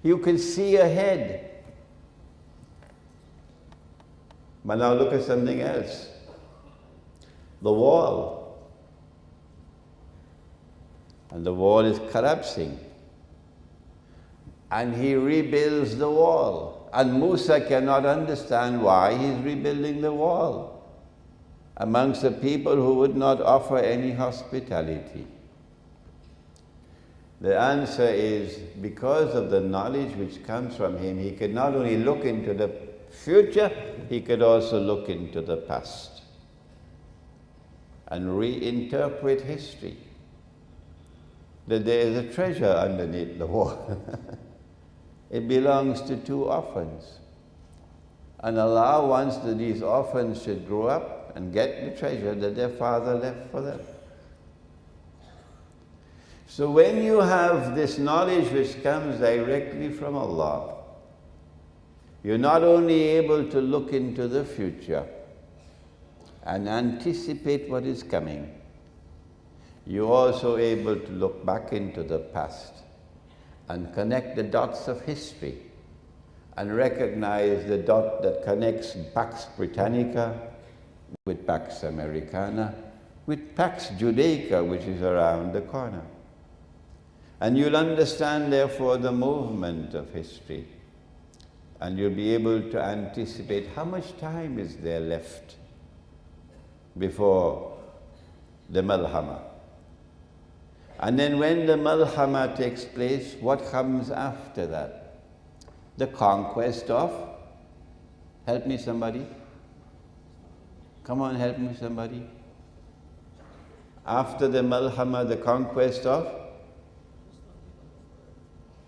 You can see ahead. But now look at something else. The wall. And the wall is collapsing. And he rebuilds the wall. And Musa cannot understand why he's rebuilding the wall amongst the people who would not offer any hospitality. The answer is because of the knowledge which comes from him, he could not only look into the future, he could also look into the past and reinterpret history. That there is a treasure underneath the wall. It belongs to two orphans. And Allah wants that these orphans should grow up and get the treasure that their father left for them. So when you have this knowledge which comes directly from Allah, you're not only able to look into the future and anticipate what is coming, you're also able to look back into the past and connect the dots of history and recognize the dot that connects Pax Britannica with Pax Americana, with Pax Judaica, which is around the corner. And you'll understand, therefore, the movement of history. And you'll be able to anticipate how much time is there left before the Malhama. And then when the Malhama takes place, what comes after that? The conquest of, help me somebody. Come on, help me somebody. After the Malhama, the conquest of,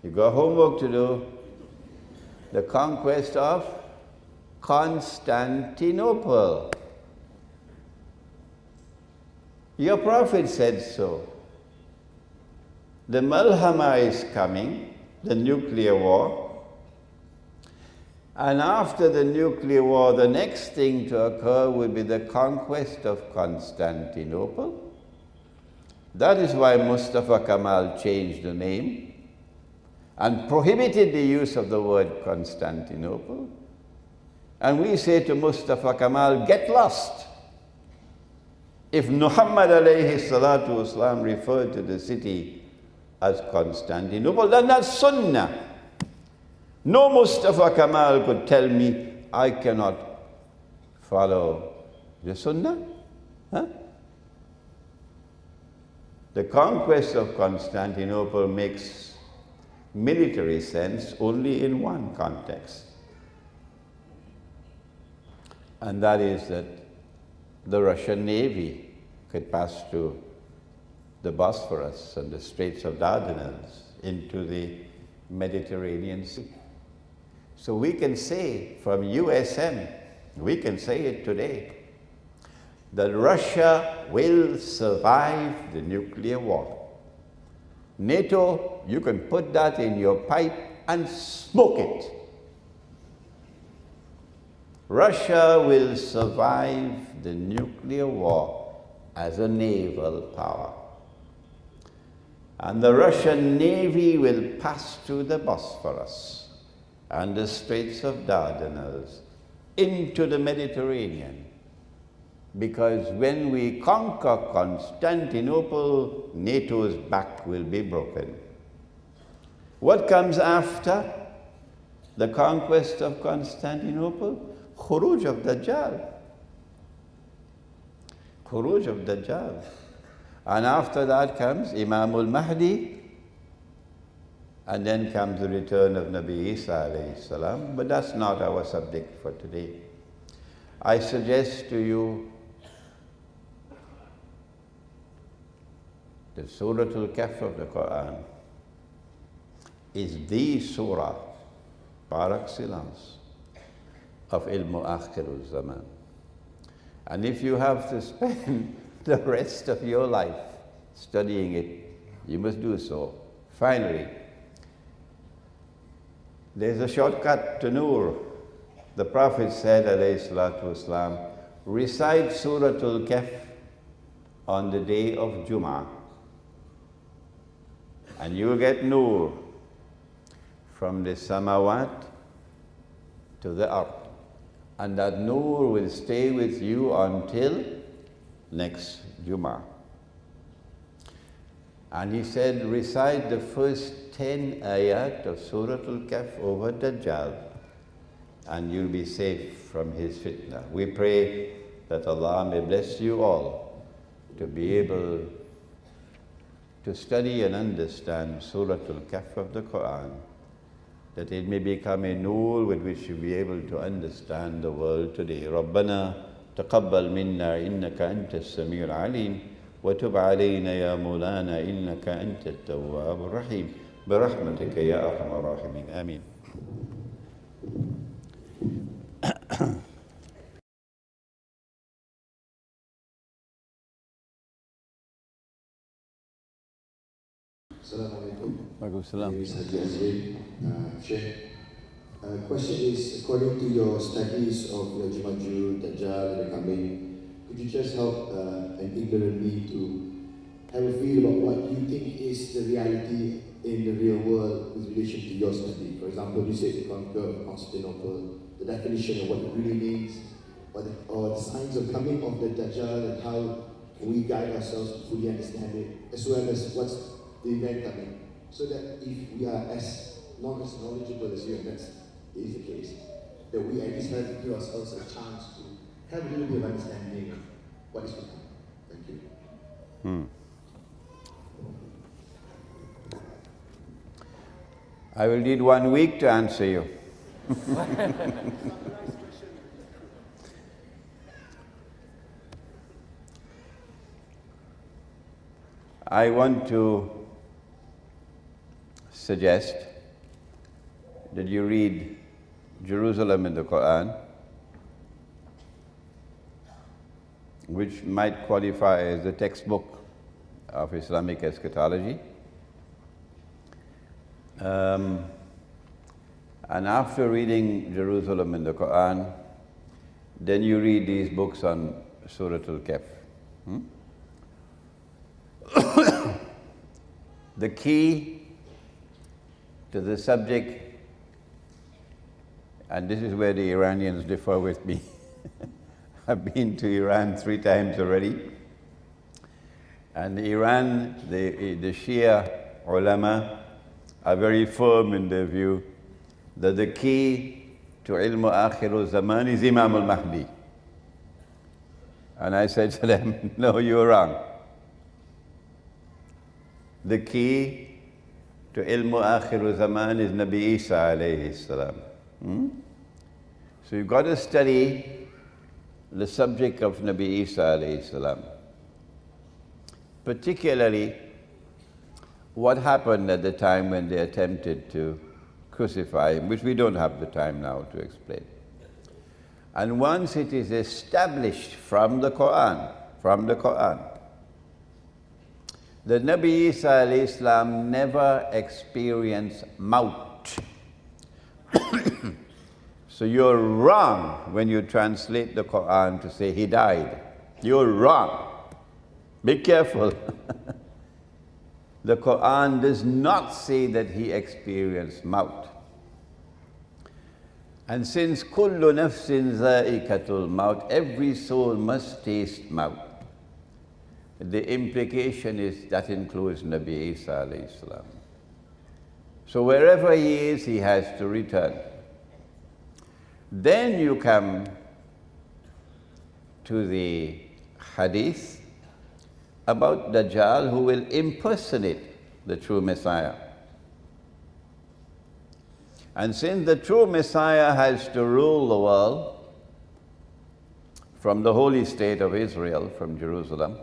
you got homework to do. The conquest of Constantinople. Your prophet said so. The Malhama is coming, the nuclear war. And after the nuclear war, the next thing to occur will be the conquest of Constantinople. That is why Mustafa Kemal changed the name and prohibited the use of the word Constantinople. And we say to Mustafa Kemal, get lost. If Muhammad alayhi salatu wasalam referred to the city as Constantinople, then that's Sunnah. No Mustafa Kemal could tell me I cannot follow the Sunnah. Huh? The conquest of Constantinople makes military sense only in one context. And that is that the Russian Navy could pass through the Bosphorus and the Straits of Dardanelles into the Mediterranean Sea. So we can say from USM, we can say it today, that Russia will survive the nuclear war. NATO, you can put that in your pipe and smoke it. Russia will survive the nuclear war as a naval power. And the Russian Navy will pass through the Bosphorus and the Straits of Dardanelles into the Mediterranean. Because when we conquer Constantinople, NATO's back will be broken. What comes after the conquest of Constantinople? Khuruj of Dajjal. Khuruj of Dajjal. And after that comes Imam al-Mahdi, and then comes the return of Nabi Isa alayhi salam, but that's not our subject for today. I suggest to you the Surah al-Kahf of the Qur'an is the surah par excellence of ilmu akhirul zaman. And if you have to spend the rest of your life studying it, you must do so. Finally, there's a shortcut to Nur. The Prophet said, alayhi salatu wasalam, recite Surah al-Kahf on the day of Jummah, and you will get Nur from the samawat to the earth. And that Nur will stay with you until next Jummah. And he said, recite the first 10 ayat of Surah al-Kahf over Dajjal, and you'll be safe from his fitna. We pray that Allah may bless you all to be able to study and understand Surah al-Kahf of the Qur'an, that it may become a nur with which you'll be able to understand the world today. رَبَّنَا تَقَبَّلْ مِنَّا إِنَّكَ أَنْتَ السَّمِيعُ الْعَلِيمُ وَتُبْ عَلَيْنَا يَا مَوْلَانَا إِنَّكَ أَنْتَ التَّوَّابُ الرَّحِيمُ بِرَحْمَتِكَ يَا أَرْحَمَ الرَّاحِمِينَ آمين. Assalamualaikum. Sheikh, question is, according to your studies of your Jumaju, Dajjal, and coming, could you just help an ignorant me to have a feel about what you think is the reality in the real world with relation to your study? For example, you said to conquer Constantinople, the definition of what it really means, or the signs of coming of the Dajjal, and how can we guide ourselves to fully understand it, as well as what's the event coming, so that if we are as not as knowledgeable as you, and that is the case, that we at least have to give ourselves a chance to have a little bit of understanding of what is to come. Thank you. I will need 1 week to answer you. I want to suggest that you read Jerusalem in the Qur'an, which might qualify as the textbook of Islamic eschatology. And after reading Jerusalem in the Qur'an, then you read these books on Surah al-Kahf. The key to the subject, and this is where the Iranians differ with me. I've been to Iran 3 times already. And Iran, the Shia ulama are very firm in their view that the key to ilmu akhirul zaman is Imam al-Mahdi. And I said to them, no, you're wrong. The key to ilmu akhirul zaman is Nabi Isa alayhi salam. So you've got to study the subject of Nabi Isa alayhi salam. particularly what happened at the time when they attempted to crucify him, which we don't have the time now to explain. And once it is established from the Qur'an, that Nabi Isa alayhi salam never experienced maut. So you're wrong when you translate the Qur'an to say he died. You're wrong. Be careful. The Qur'an does not say that he experienced maut. And since kullu nafsin za'iqatul maut, every soul must taste maut, the implication is that includes Nabi Isa alayhi salam. So wherever he is, he has to return. Then you come to the hadith about Dajjal, who will impersonate the true Messiah. And since the true Messiah has to rule the world from the holy state of Israel, from Jerusalem,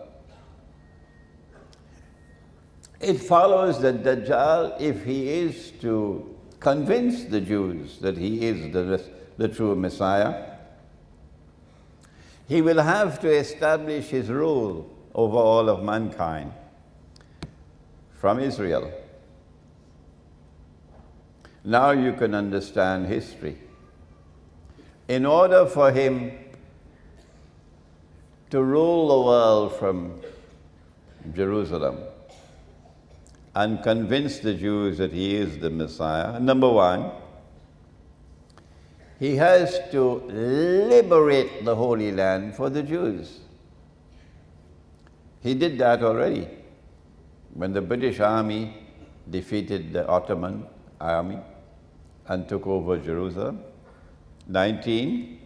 it follows that Dajjal, if he is to convince the Jews that he is the true Messiah, he will have to establish his rule over all of mankind from Israel. Now you can understand history. In order for him to rule the world from Jerusalem and convince the Jews that he is the Messiah, number one, he has to liberate the Holy Land for the Jews. He did that already when the British army defeated the Ottoman army and took over Jerusalem. 19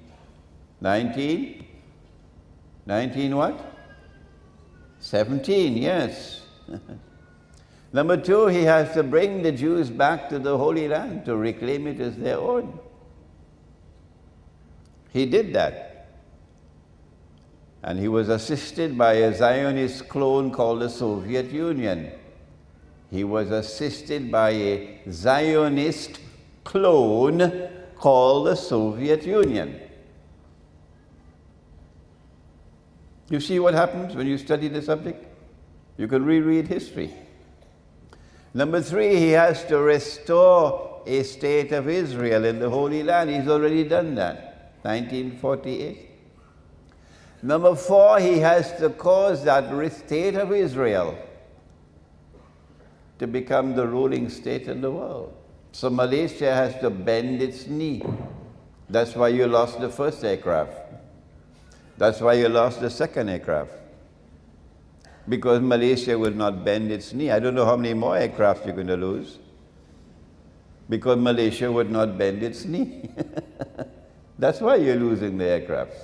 what? 17, yes. Number two, he has to bring the Jews back to the Holy Land to reclaim it as their own. He did that. And he was assisted by a Zionist clone called the Soviet Union. He was assisted by a Zionist clone called the Soviet Union. You see what happens when you study the subject? You can reread history. Number three, he has to restore a state of Israel in the Holy Land. He's already done that, 1948. Number four, he has to cause that state of Israel to become the ruling state in the world. So Malaysia has to bend its knee. That's why you lost the first aircraft. That's why you lost the second aircraft. Because Malaysia will not bend its knee. I don't know how many more aircraft you're going to lose. Because Malaysia would not bend its knee. That's why you're losing the aircrafts.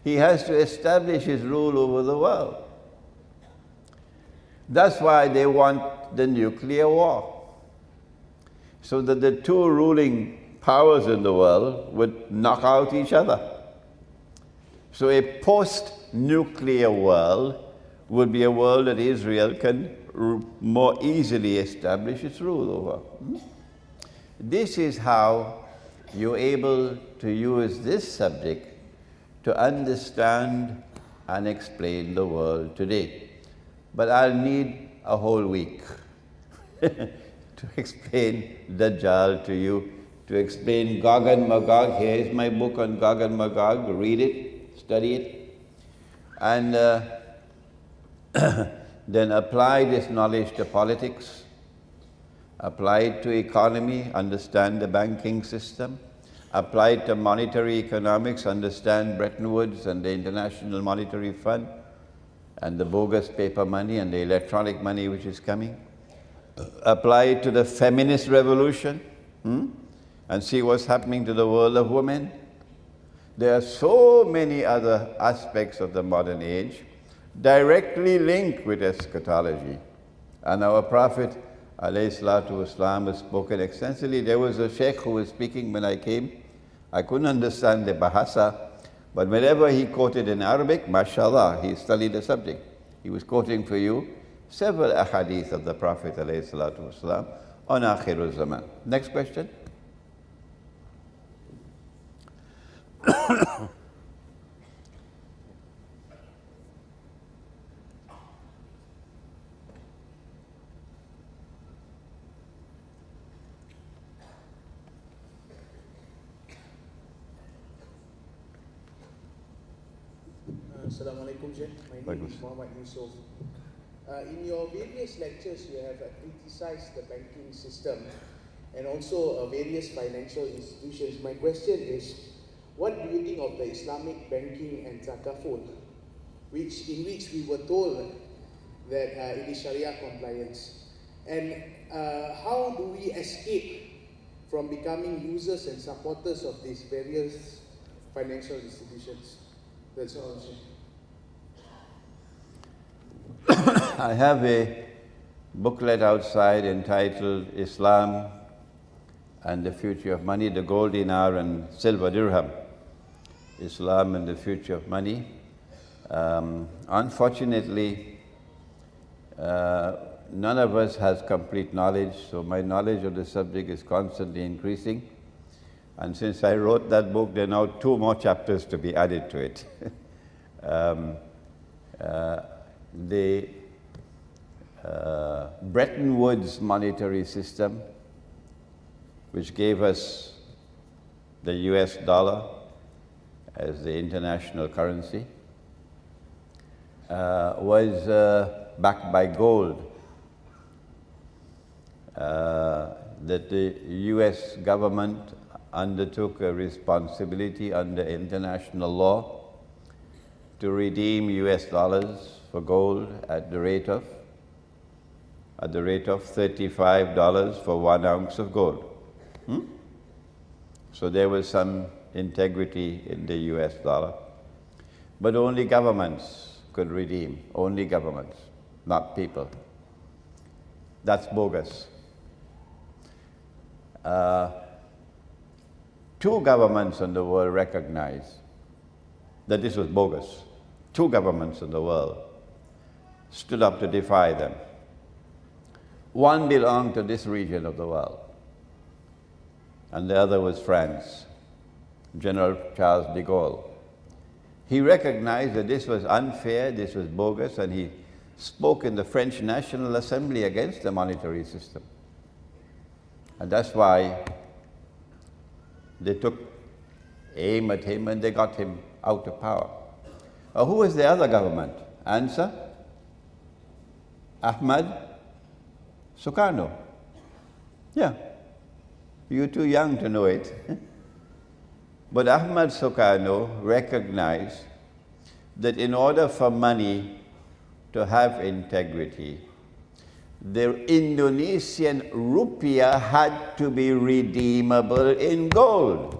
He has to establish his rule over the world. That's why they want the nuclear war. So that the two ruling powers in the world would knock out each other. So a post-nuclear world would be a world that Israel can more easily establish its rule over. This is how you're able to use this subject to understand and explain the world today. But I'll need a whole week to explain Dajjal to you, to explain Gog and Magog. Here is my book on Gog and Magog. Read it, study it, and then apply this knowledge to politics, apply it to economy, understand the banking system, apply it to monetary economics, understand Bretton Woods and the International Monetary Fund, and the bogus paper money and the electronic money which is coming. Apply it to the feminist revolution, and see what's happening to the world of women. There are so many other aspects of the modern age directly linked with eschatology. And our Prophet ﷺ has spoken extensively. There was a sheikh who was speaking when I came. I couldn't understand the bahasa, but whenever he quoted in Arabic, mashallah, he studied the subject. He was quoting for you several ahadith of the Prophet ﷺ on Akhirul Zaman. Next question. Assalamu alaikum, Sheikh. My name is Muhammad Yusuf. In your various lectures, you have criticized the banking system and also various financial institutions. My question is, what do you think of the Islamic banking and takaful, in which we were told that it is Sharia compliance? And how do we escape from becoming users and supporters of these various financial institutions? That's all, Sheikh. I have a booklet outside entitled Islam and the Future of Money, the gold dinar and silver dirham. Islam and the Future of Money. Unfortunately, none of us has complete knowledge, so my knowledge of the subject is constantly increasing. And since I wrote that book, there are now 2 more chapters to be added to it. The Bretton Woods monetary system, which gave us the US dollar as the international currency, was backed by gold. That the US government undertook a responsibility under international law to redeem US dollars for gold at the rate of $35 for 1 ounce of gold. So there was some integrity in the US dollar. But only governments could redeem, only governments, not people. That's bogus. 2 governments in the world recognized that this was bogus. 2 governments in the world stood up to defy them. One belonged to this region of the world, and the other was France, General Charles de Gaulle. He recognized that this was unfair, this was bogus, and he spoke in the French National Assembly against the monetary system. And that's why they took aim at him and they got him out of power. Who was the other government? Answer? Ahmad Sukarno. Yeah, you're too young to know it. But Ahmad Sukarno recognized that in order for money to have integrity, the Indonesian rupiah had to be redeemable in gold.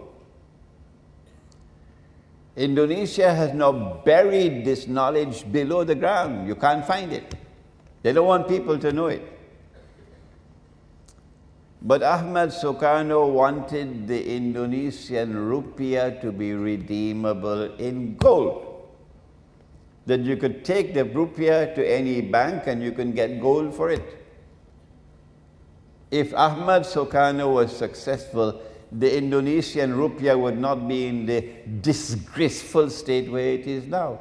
Indonesia has now buried this knowledge below the ground. You can't find it. They don't want people to know it. But Ahmad Sukarno wanted the Indonesian rupiah to be redeemable in gold. That you could take the rupiah to any bank and you can get gold for it. If Ahmad Sukarno was successful, the Indonesian rupiah would not be in the disgraceful state where it is now.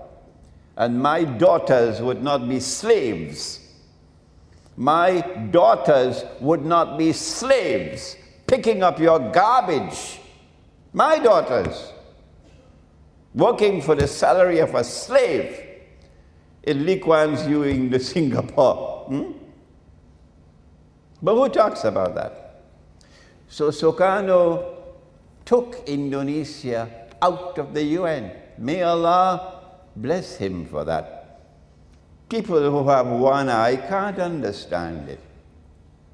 And my daughters would not be slaves. My daughters would not be slaves picking up your garbage. My daughters working for the salary of a slave in Lee Kuan Yew in Singapore. But who talks about that? So Sukarno took Indonesia out of the UN. May Allah bless him for that. People who have one eye can't understand it.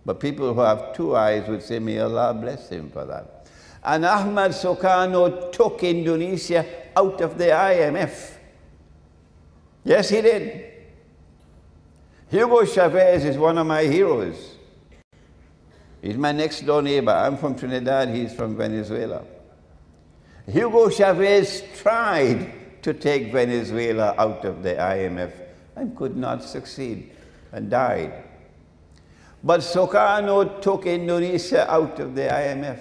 But people who have 2 eyes would say, may Allah bless him for that. And Ahmad Sukarno took Indonesia out of the IMF. Yes, he did. Hugo Chavez is one of my heroes. He's my next door neighbor. I'm from Trinidad, he's from Venezuela. Hugo Chavez tried to take Venezuela out of the IMF, and could not succeed and died. But Sukarno took Indonesia out of the IMF.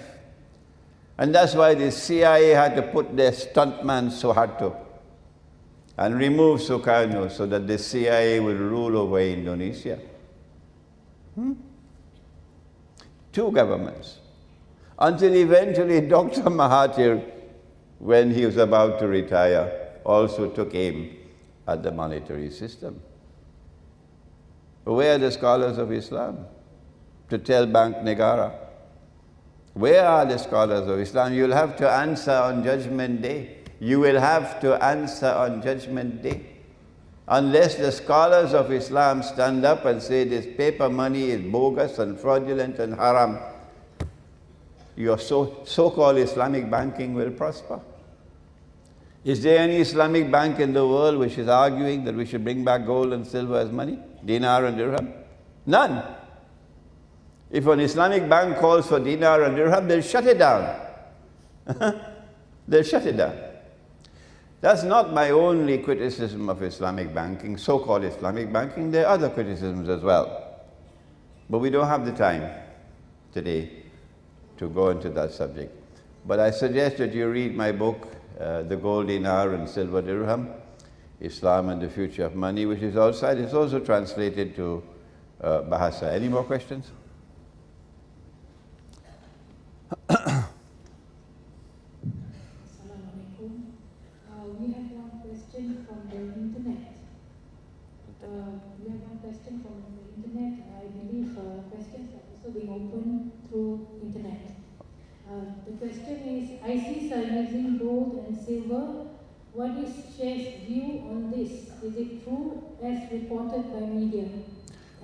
And that's why the CIA had to put their stuntman Suharto and remove Sukarno so that the CIA will rule over Indonesia. Two governments. Until eventually Dr. Mahathir, when he was about to retire, also took aim at the monetary system. Where are the scholars of Islam to tell Bank Negara? Where are the scholars of Islam? You'll have to answer on Judgment Day. You will have to answer on Judgment Day. Unless the scholars of Islam stand up and say this paper money is bogus and fraudulent and haram, your so-called Islamic banking will prosper. Is there any Islamic bank in the world which is arguing that we should bring back gold and silver as money? Dinar and dirham? None. If an Islamic bank calls for dinar and dirham, they'll shut it down. They'll shut it down. That's not my only criticism of Islamic banking, so-called Islamic banking. There are other criticisms as well. But we don't have the time today to go into that subject. But I suggest that you read my book, The Gold Dinar and Silver Dirham, Islam and the Future of Money, which is outside. It's also translated to Bahasa. Any more questions? We have one question from the internet. I believe questions are also being opened through internet. The question is, ISIS are using gold and silver. What is Sheikh's view on this? Is it true as reported by media?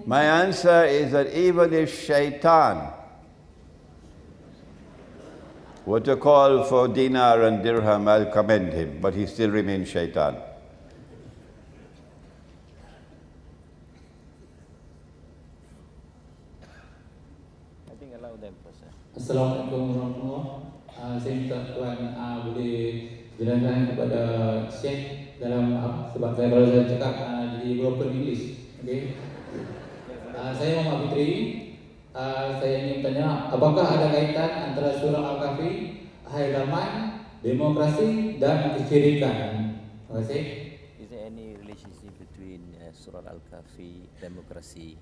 My answer is that even if Shaitan were to call for dinar and dirham, I'll commend him, but he still remains Shaitan. I think allow them first. Assalamualaikum warahmatullahi. Saya minta Tuan boleh jelaskan kepada Sheikh dalam sebab saya baru saja cakap di broken English. Okay. Saya Muhammad Fitri. Saya ingin tanya, apakah ada kaitan antara surah Al-Kahfi, akhir zaman, demokrasi dan kesyirikan? Terima kasih. Is there any relationship between surah Al-Kahfi, demokrasi,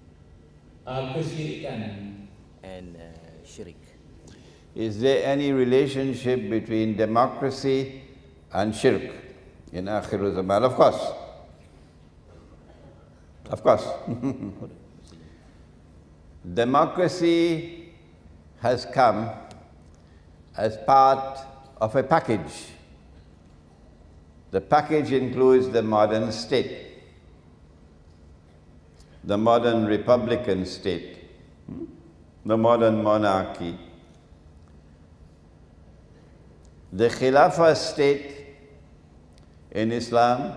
kesyirikan, and syirik? Is there any relationship between democracy and shirk in Akhir Zaman? Of course. Of course. Democracy has come as part of a package. The package includes the modern state, the modern republican state, the modern monarchy, the Khilafah state in Islam,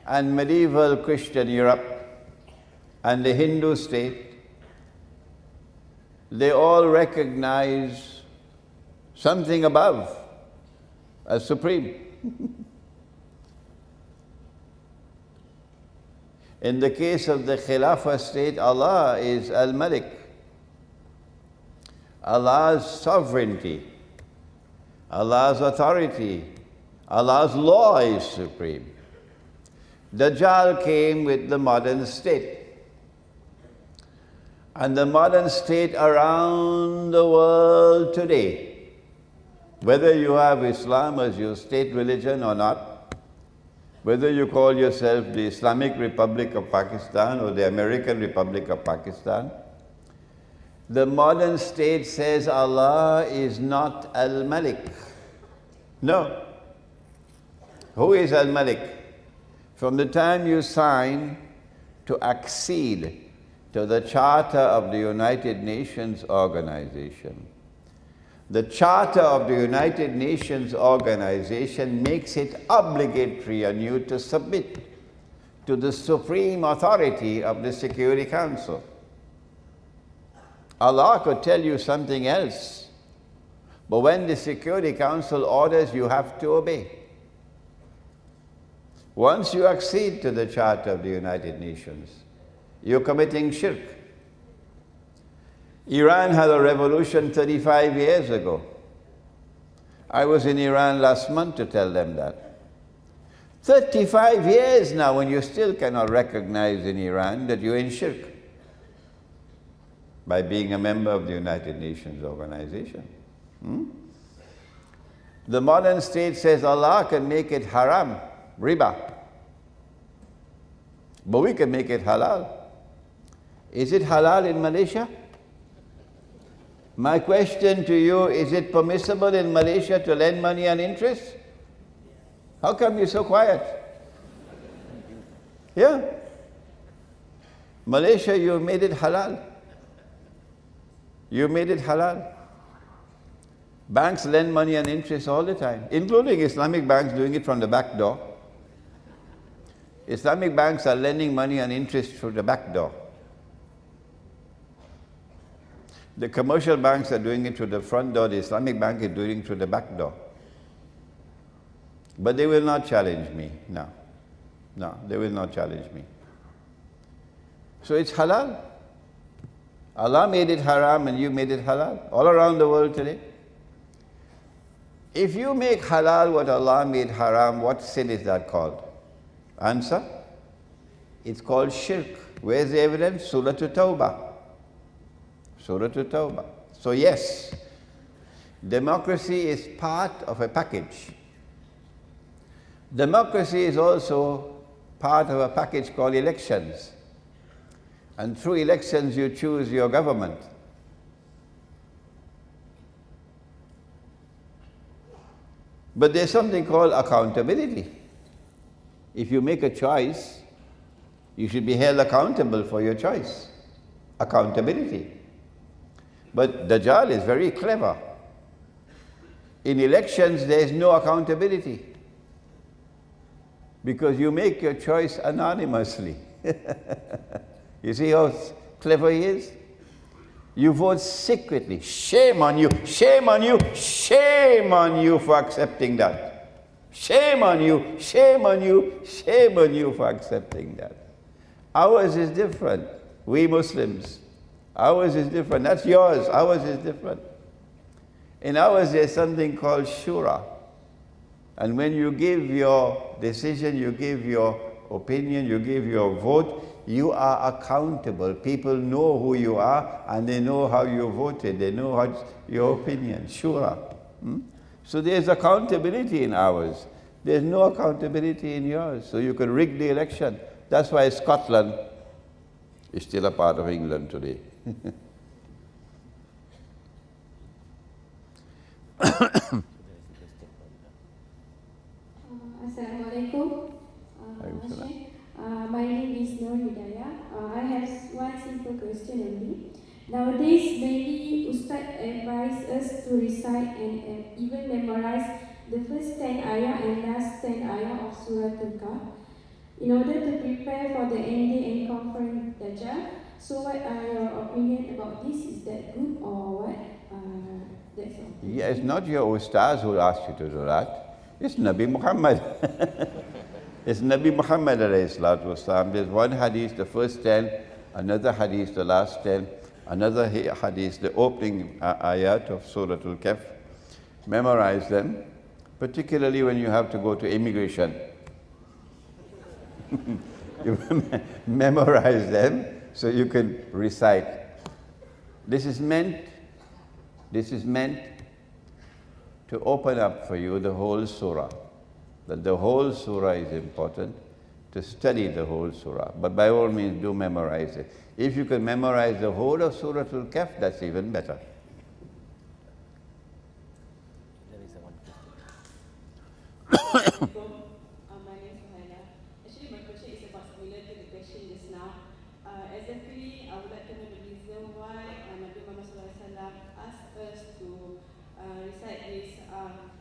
and medieval Christian Europe, and the Hindu state. They all recognize something above as supreme. In the case of the Khilafah state, Allah is Al-Malik. Allah's sovereignty, Allah's authority, Allah's law is supreme. Dajjal came with the modern state. And the modern state around the world today, whether you have Islam as your state religion or not, whether you call yourself the Islamic Republic of Pakistan or the American Republic of Pakistan, the modern state says Allah is not Al-Malik. No. Who is Al-Malik? From the time you sign to accede to the Charter of the United Nations Organization. The Charter of the United Nations Organization makes it obligatory on you to submit to the supreme authority of the Security Council. Allah could tell you something else, but when the Security Council orders, you have to obey. Once you accede to the Charter of the United Nations, you're committing shirk. Iran had a revolution 35 years ago. I was in Iran last month to tell them that. 35 years now, and you still cannot recognize in Iran that you're in shirk by being a member of the United Nations organization. The modern state says Allah can make it haram, riba, but we can make it halal. Is it halal in Malaysia? My question to you, is it permissible in Malaysia to lend money and interest? How come you're so quiet? Yeah. Malaysia, you made it halal. You made it halal. Banks lend money and interest all the time, including Islamic banks doing it from the back door. Islamic banks are lending money and interest through the back door. The commercial banks are doing it through the front door, the Islamic bank is doing it through the back door. But they will not challenge me, no. No, they will not challenge me. So it's halal. Allah made it haram and you made it halal, all around the world today. If you make halal what Allah made haram, what sin is that called? Answer? It's called shirk. Where's the evidence? Surah Tawbah. Surah Tawbah. So yes, democracy is part of a package. Democracy is also part of a package called elections. And through elections you choose your government. But there's something called accountability. If you make a choice, you should be held accountable for your choice. Accountability. But Dajjal is very clever. In elections, there is no accountability. Because you make your choice anonymously. You see how clever he is? You vote secretly. Shame on you, shame on you, shame on you for accepting that. Shame on you, shame on you, shame on you for accepting that. Ours is different. We Muslims. Ours is different. That's yours. Ours is different. In ours, there's something called shura. And when you give your decision, you give your opinion, you give your vote, you are accountable. People know who you are and they know how you voted. They know how your opinion. Shura. So there's accountability in ours. There's no accountability in yours. So you can rig the election. That's why Scotland is still a part of England today. Assalamualaikum. My name is Nur Hidayah. I have one simple question only. Nowadays, many Ustad advise us to recite and even memorize the first 10 ayah and last 10 ayah of Surah Kahf in order to prepare for the ending and conquering Dajjal. So what are your opinion about this? Is that good or what? That's all. Yeah, it's not your Ustaz who asked you to do that. It's Nabi Muhammad. It's Nabi Muhammad alayhi salatu wasalam. There's one hadith, the first 10, another hadith, the last 10, another hadith, the opening ayat of Surah Al-Kahf. Memorize them, particularly when you have to go to immigration. You memorize them so you can recite. This is meant to open up for you the whole surah. That the whole surah is important, to study the whole surah. But by all means, do memorize it. If you can memorize the whole of Surah Al-Kahf, that's even better. There is one question. Actually, my question is about similar to the question just now. Exactly, I would like to know the reason why Nabi Muhammad SAW asked us to recite this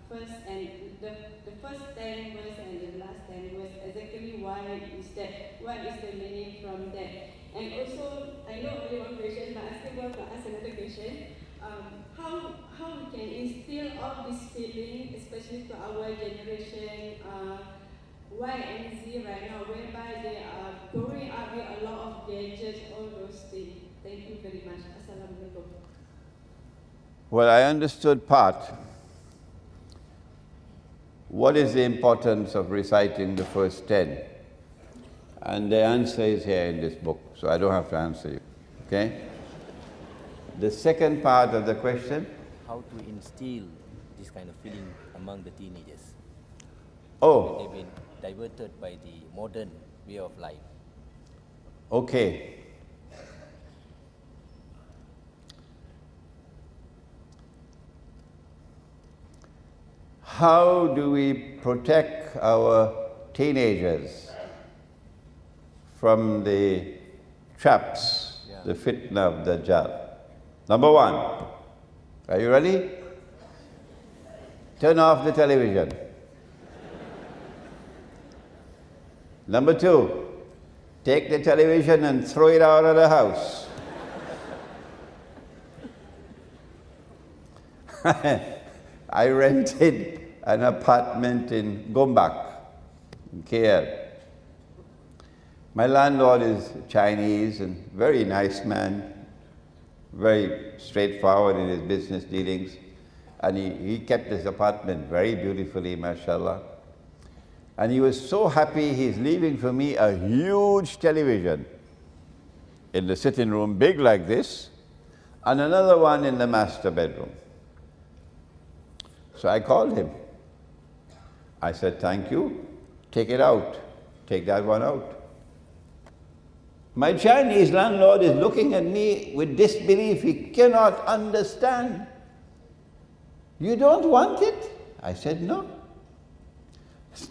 first and the first 10 verse and the last 10 verse. Exactly why is that? What is the meaning from that? And also, I know only one question, but I still want to ask another question. How we can instill all this feeling, especially to our generation, Y and Z right now, whereby they are growing up with a lot of gadgets, all those things. Thank you very much. Assalamualaikum. Well, I understood part. What is the importance of reciting the first 10? And the answer is here in this book, so I don't have to answer you, okay? The second part of the question? How to instill this kind of feeling among the teenagers? Oh. They've been diverted by the modern way of life. Okay. How do we protect our teenagers from the traps, the fitna of Dajjal? Number one, are you ready? Turn off the television. Number two, take the television and throw it out of the house. I rented an apartment in Gombak, in KL. My landlord is Chinese and very nice man, very straightforward in his business dealings. And he kept his apartment very beautifully, mashallah. And he was so happy he's leaving for me a huge television in the sitting room, big like this, and another one in the master bedroom. So I called him. I said, thank you, take it out, take that one out. My Chinese landlord is looking at me with disbelief. He cannot understand. You don't want it? I said, no.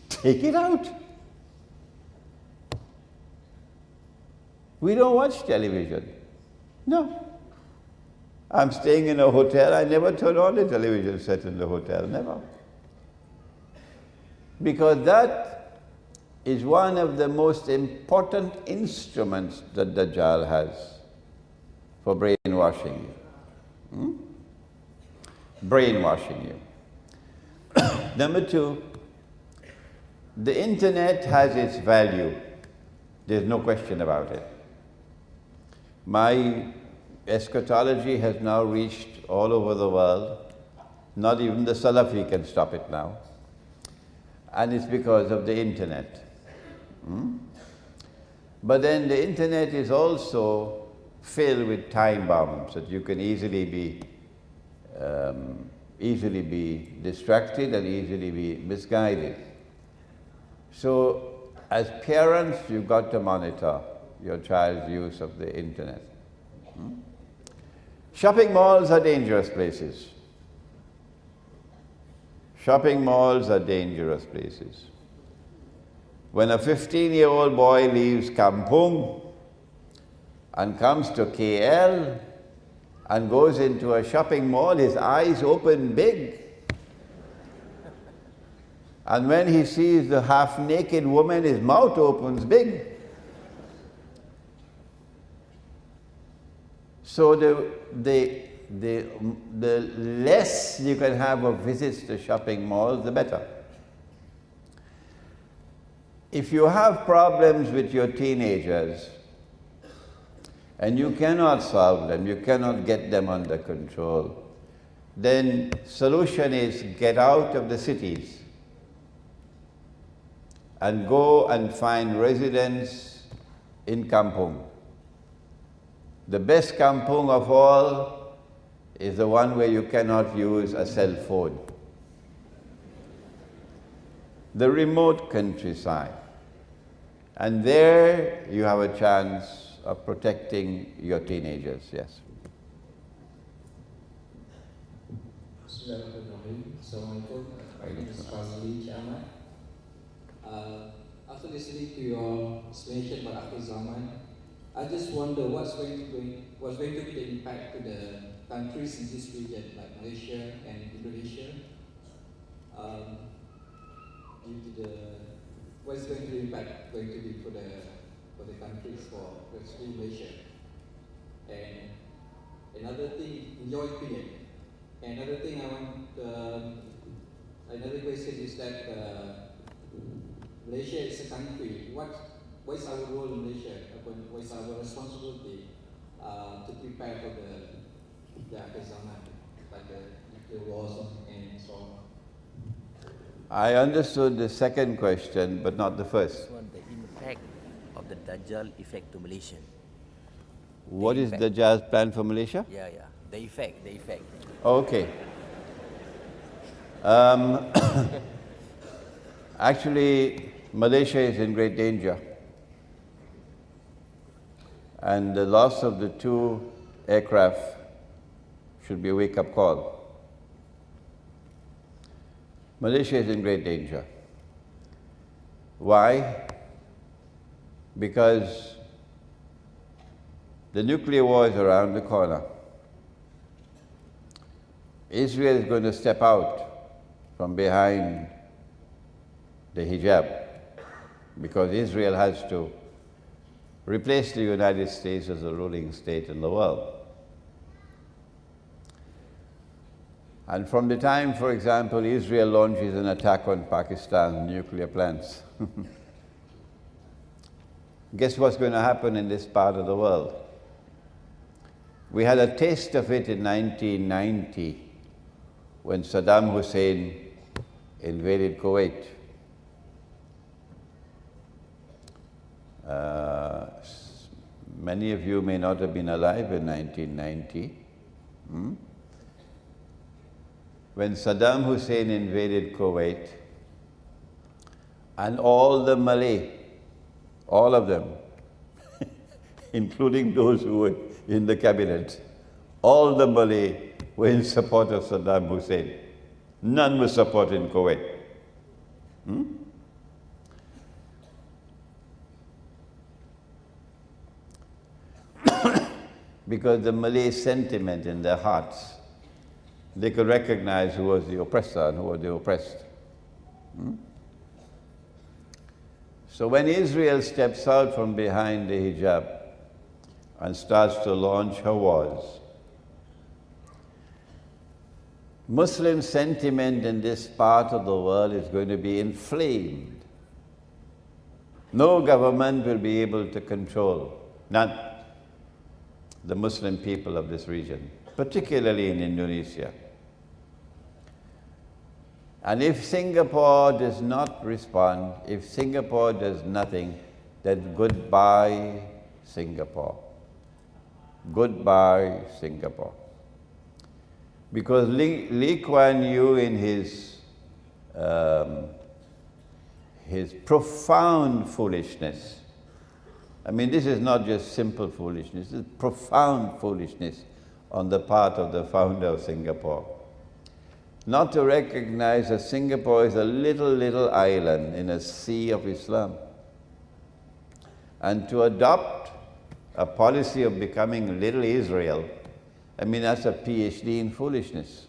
Take it out. We don't watch television. No. I'm staying in a hotel. I never turn on the television set in the hotel, never. Because that is one of the most important instruments that Dajjal has for brainwashing you. Brainwashing you. Number two, the internet has its value. There's no question about it. My eschatology has now reached all over the world. Not even the Salafi can stop it now. And it's because of the internet. But then the internet is also filled with time bombs that you can easily be distracted and easily be misguided. So as parents, you've got to monitor your child's use of the internet. Shopping malls are dangerous places. Shopping malls are dangerous places. When a 15-year-old boy leaves Kampung and comes to KL and goes into a shopping mall, his eyes open big. And when he sees the half-naked woman, his mouth opens big. So the less you can have of visits to shopping malls, the better. If you have problems with your teenagers and you cannot solve them, you cannot get them under control, then solution is get out of the cities and go and find residence in kampung. The best kampung of all is the one where you cannot use a cell phone. The remote countryside. And there you have a chance of protecting your teenagers, yes. Assalamualaikum. My name is Fazli Ahmad. After listening to your explanation about Akhir Zaman, I just wonder what's going to be the impact to the countries in this region, like Malaysia and Indonesia, due to the what's going to be impact going to be for the countries, for especially Malaysia. And another thing, in your opinion, another thing I want, another question is that Malaysia is a country. What is our role in Malaysia? What is our responsibility to prepare for the akhir zaman, like the wars and so on? I understood the second question, but not the first. The impact of the Dajjal effect to Malaysia. What is Dajjal's plan for Malaysia? Yeah. The effect. Okay. Actually, Malaysia is in great danger. And the loss of the 2 aircraft should be a wake-up call. Malaysia is in great danger. Why? Because the nuclear war is around the corner. Israel is going to step out from behind the hijab because Israel has to replace the United States as the ruling state in the world. And from the time, for example, Israel launches an attack on Pakistan's nuclear plants, guess what's going to happen in this part of the world? We had a taste of it in 1990 when Saddam Hussein invaded Kuwait. Many of you may not have been alive in 1990. When Saddam Hussein invaded Kuwait, and all the Malay, all of them, including those who were in the cabinet, all the Malay were in support of Saddam Hussein. None were supporting Kuwait. Because the Malay sentiment in their hearts, they could recognize who was the oppressor and who was the oppressed. So when Israel steps out from behind the hijab and starts to launch her wars, Muslim sentiment in this part of the world is going to be inflamed. No government will be able to control, none, the Muslim people of this region, particularly in Indonesia. And if Singapore does not respond, if Singapore does nothing, then goodbye, Singapore. Goodbye, Singapore. Because Lee Kuan Yew, in his profound foolishness, I mean, this is not just simple foolishness, this is profound foolishness on the part of the founder of Singapore. Not to recognize that Singapore is a little island in a sea of Islam. And to adopt a policy of becoming little Israel, I mean, that's a PhD in foolishness.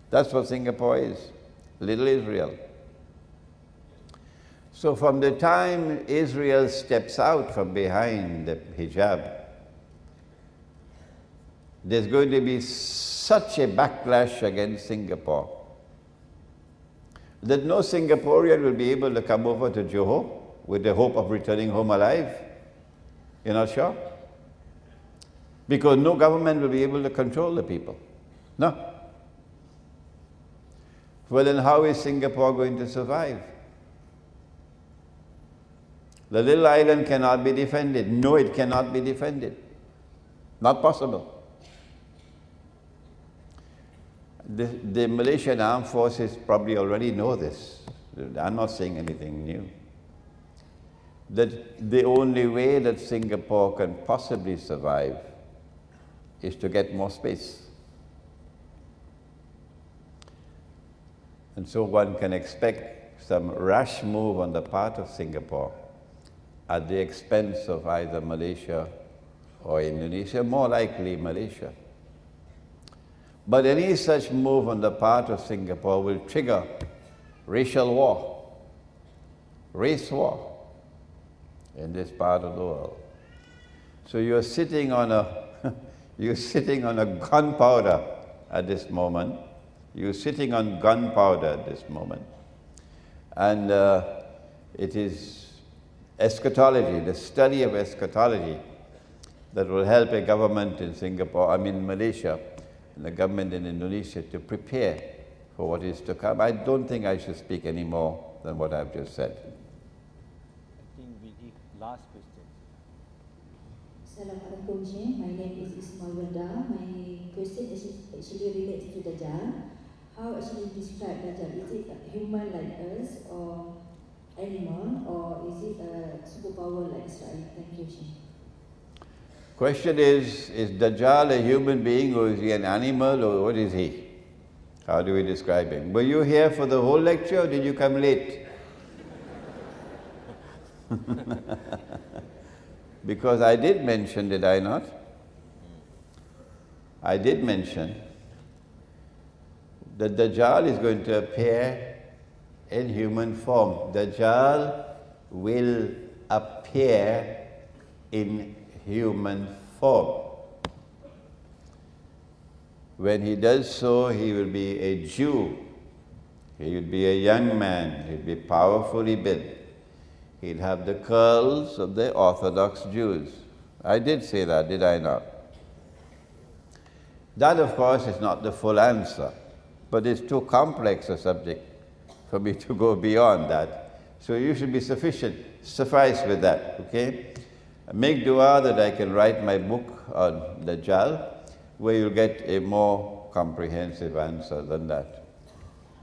That's what Singapore is, little Israel. So from the time Israel steps out from behind the hijab, there's going to be such a backlash against Singapore that no Singaporean will be able to come over to Johor with the hope of returning home alive. You're not sure? Because no government will be able to control the people. No. Well, then how is Singapore going to survive? The little island cannot be defended. No, it cannot be defended. Not possible. The Malaysian armed forces probably already know this. I'm not saying anything new. That the only way that Singapore can possibly survive is to get more space. And so one can expect some rash move on the part of Singapore at the expense of either Malaysia or Indonesia, more likely Malaysia. But any such move on the part of Singapore will trigger racial war, race war in this part of the world. So you're sitting on a gunpowder at this moment. You're sitting on gunpowder at this moment. And It is eschatology, the study of eschatology, that will help a government in Malaysia, and the government in Indonesia to prepare for what is to come. I don't think I should speak any more than what I've just said. I think we give last question. Assalamualaikum, Sheikh. My name is Ismail. My question is actually related to Dajjal. How actually describe Dajjal? Is it a human like us, or animal, or is it a superpower like Israel? Thank you, Sheikh. Question is Dajjal a human being, or is he an animal, or what is he? How do we describe him? Were you here for the whole lecture, or did you come late? Because I did mention, did I not? I did mention that Dajjal is going to appear in human form. Dajjal will appear in human form. When he does so, he will be a Jew. He will be a young man. He'll be powerfully built. He'll have the curls of the Orthodox Jews. I did say that, did I not? That, of course, is not the full answer, but it's too complex a subject for me to go beyond that. So you should be suffice with that, okay? Make dua that I can write my book on Dajjal, where you'll get a more comprehensive answer than that.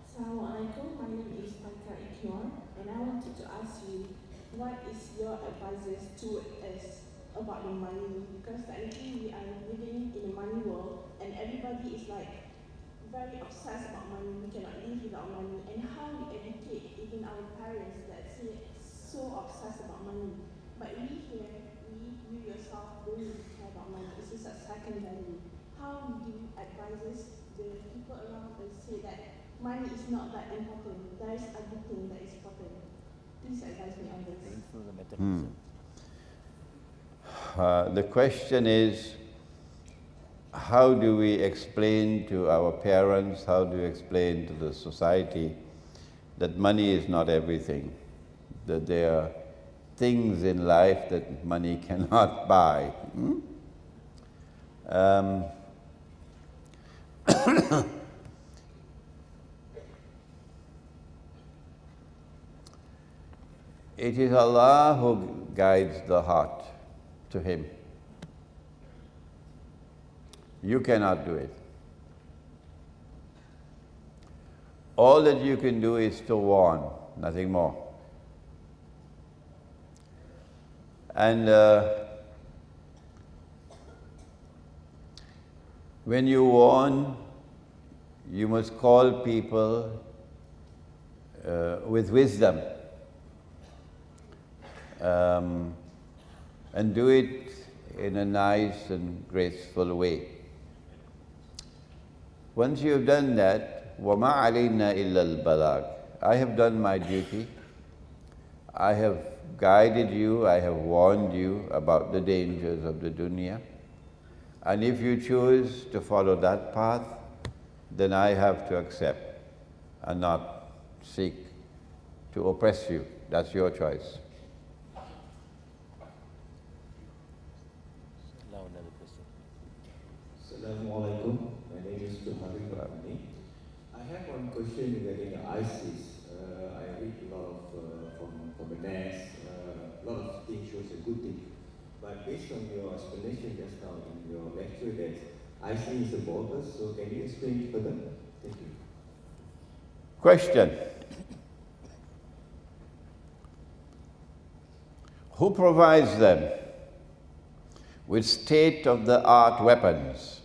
Assalamualaikum, my name is Pankar Ikhwan, and I wanted to ask you, what is your advice to us about the money? Because technically we are living in a money world, and everybody is like very obsessed about money. We cannot live without money, and how we educate even our parents that say so obsessed about money. But we here, you yourself don't really care about money. It's just a second value. How do you advise the people around us say that money is not that important? There is other thing that is important. Please advise me on this. The question is, how do we explain to our parents, how do we explain to the society that money is not everything, that there are things in life that money cannot buy? It is Allah who guides the heart to Him. You cannot do it. All that you can do is to warn, nothing more. And when you warn, you must call people with wisdom, and do it in a nice and graceful way. Once you have done that, وَمَا عَلَيْنَا إِلَّا الْبَلَاغِ, I have done my duty. I have guided you, I have warned you about the dangers of the dunya. And if you choose to follow that path, then I have to accept and not seek to oppress you. That's your choice. Now another question. Assalamualaikum. My name is Johari Rahmani. I have one question regarding ISIS. I read a lot of from the NAS, a lot of things shows a good thing. But based on your explanation just now in your lecture that ISIS is a bogus, so can you explain further? Thank you. Question. Who provides them with state-of-the-art weapons,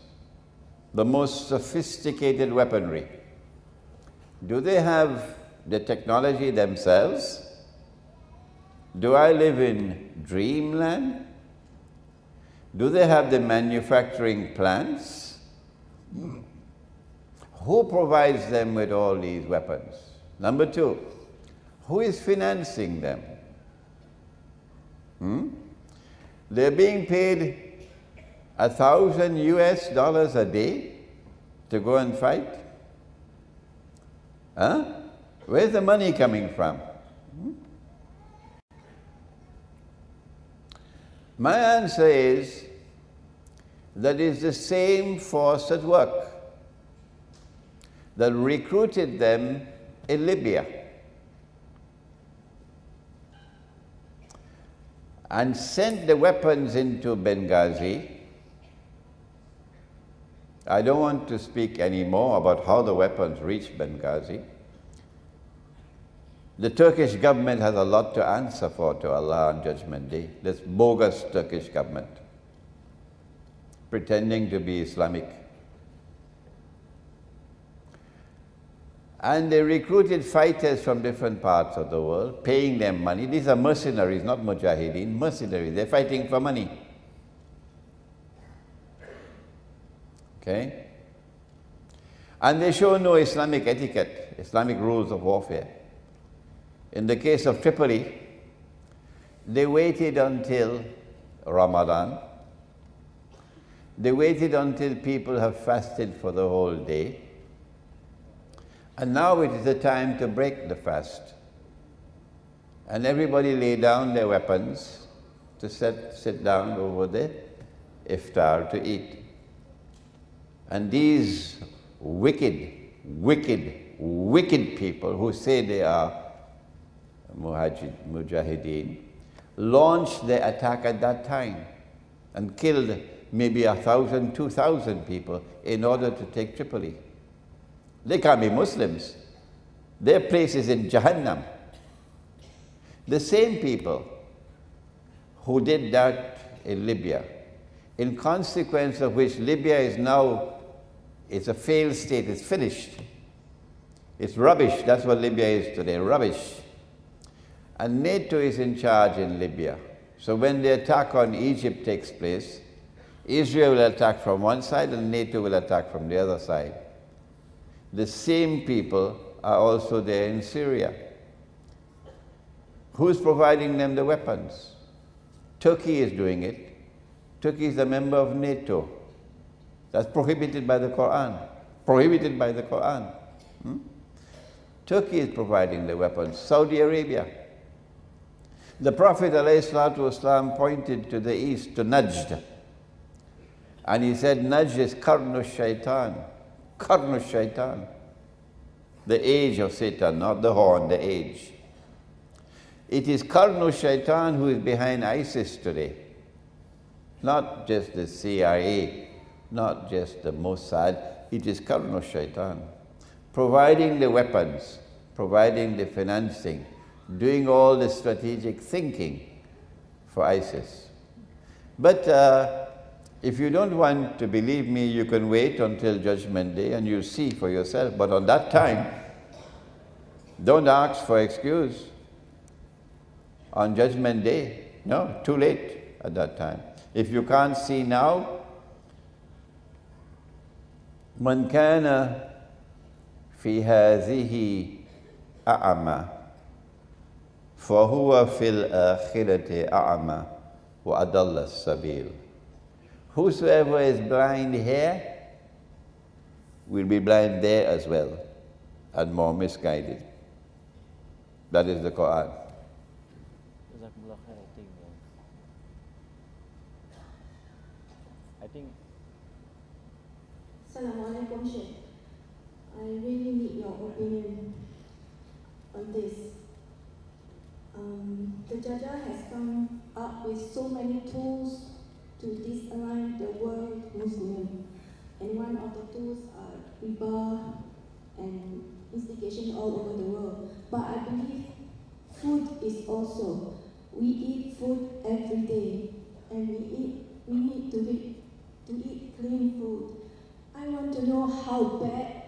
the most sophisticated weaponry? Do they have the technology themselves? Do I live in dreamland? Do they have the manufacturing plants? Who provides them with all these weapons? Number two, who is financing them? They're being paid $1,000 a day to go and fight? Where's the money coming from? My answer is that it's the same force at work that recruited them in Libya and sent the weapons into Benghazi. I don't want to speak anymore about how the weapons reached Benghazi. The Turkish government has a lot to answer for to Allah on Judgment Day. This bogus Turkish government, pretending to be Islamic. And they recruited fighters from different parts of the world, paying them money. These are mercenaries, not mujahideen, mercenaries. They're fighting for money. Okay? And they show no Islamic etiquette, Islamic rules of warfare. In the case of Tripoli, they waited until Ramadan. They waited until people have fasted for the whole day. And now it is the time to break the fast. And everybody lay down their weapons to sit down over the iftar to eat. And these wicked, wicked, wicked people who say they are Mujahideen launched their attack at that time and killed maybe 1,000, 2,000 people in order to take Tripoli. They can't be Muslims. Their place is in Jahannam. The same people who did that in Libya, in consequence of which Libya is now, it's a failed state, it's finished. It's rubbish, that's what Libya is today, rubbish. And NATO is in charge in Libya. So when the attack on Egypt takes place, Israel will attack from one side and NATO will attack from the other side. The same people are also there in Syria. Who's providing them the weapons? Turkey is doing it. Turkey is a member of NATO. That's prohibited by the Qur'an. Prohibited by the Qur'an. Turkey is providing the weapons. Saudi Arabia. The Prophet ﷺ pointed to the east, to Najd. And he said, Najd is Qarnu Shaitan. Qarnu Shaitan. The age of Satan, not the horn, the age. It is Qarnu Shaitan who is behind ISIS today. Not just the CIA, not just the Mossad. It is Qarnu Shaitan. Providing the weapons, providing the financing, doing all the strategic thinking for ISIS. But if you don't want to believe me, you can wait until Judgment Day and you'll see for yourself. But on that time, don't ask for excuse. On Judgment Day, no, too late at that time. If you can't see now, man kana fi hadhihi a'ama فَهُوَ فِي الْآخِرَةِ أَعْمَى وَأَضَلَّ السَّبِيلِ. Whosoever is blind here will be blind there as well and more misguided. That is the Qur'an. I think Assalamu alaikum, Sheikh. I really need your opinion on this. The Jajah has come up with so many tools to disalign the world Muslim. And one of the tools are riba and instigation all over the world. But I believe food is also. We eat food every day, and we need to eat clean food. I want to know how bad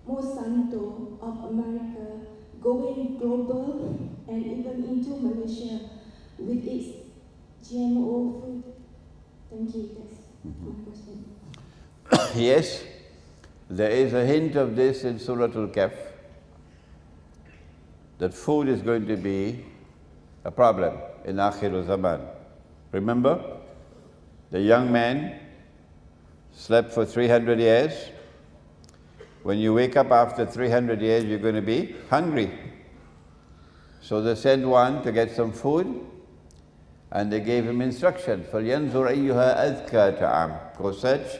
Monsanto of America going global and even into Malaysia with its GMO food. Thank you. That's my question. Yes, there is a hint of this in Surah Kahf, that food is going to be a problem in Akhir Zaman. Remember, the young man slept for 300 years. When you wake up after 300 years, you're going to be hungry. So they send one to get some food, And they gave him instructions. فَلْيَنْظُرْ أَيُّهَا أَذْكَى طَعَامٍ. Go search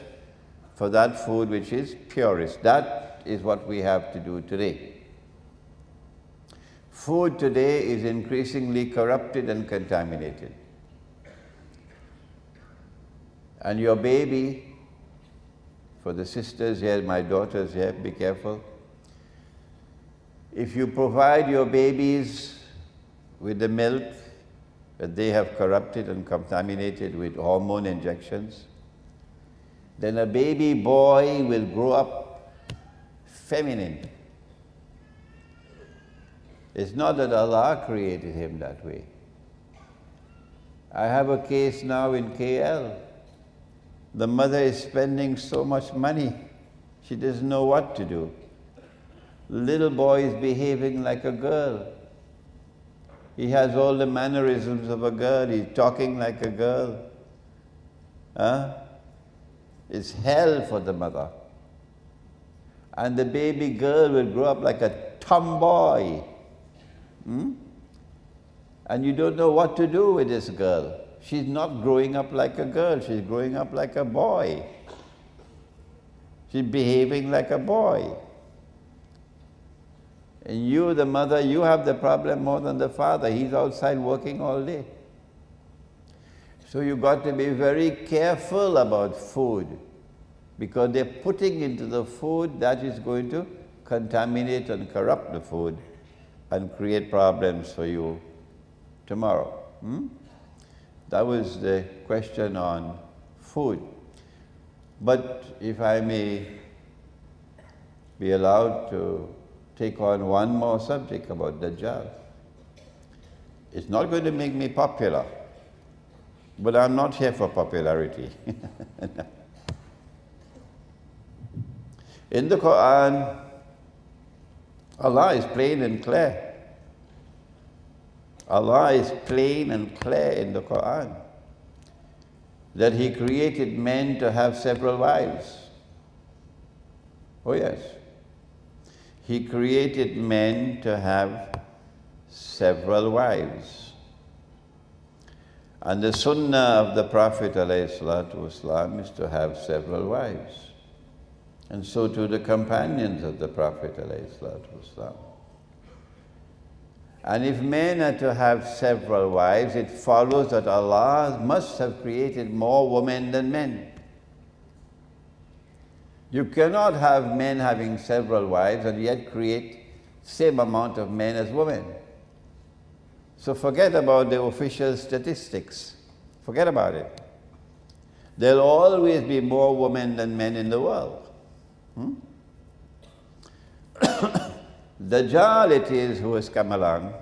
for that food which is purest. That is what we have to do today. Food today is increasingly corrupted and contaminated. And your baby, for the sisters here, my daughters here, be careful. If you provide your babies with the milk that they have corrupted and contaminated with hormone injections, then a baby boy will grow up feminine. It's not that Allah created him that way. I have a case now in KL. The mother is spending so much money, she doesn't know what to do. Little boy is behaving like a girl. He has all the mannerisms of a girl. He's talking like a girl. It's hell for the mother. And the baby girl will grow up like a tomboy. And you don't know what to do with this girl. She's not growing up like a girl. She's growing up like a boy. She's behaving like a boy. And you, the mother, you have the problem more than the father. He's outside working all day. So you've got to be very careful about food, because they're putting into the food that is going to contaminate and corrupt the food and create problems for you tomorrow. That was the question on food. But if I may be allowed to take on one more subject about Dajjal. It's not going to make me popular, but I'm not here for popularity. In the Qur'an, Allah is plain and clear. Allah is plain and clear in the Qur'an that He created men to have several wives. Oh yes. He created men to have several wives. And the sunnah of the Prophet ﷺ is to have several wives. And so too the companions of the Prophet ﷺ. And if men are to have several wives, it follows that Allah must have created more women than men. You cannot have men having several wives and yet create same amount of men as women. So forget about the official statistics. Forget about it. There'll always be more women than men in the world. Dajjal it is who has come along.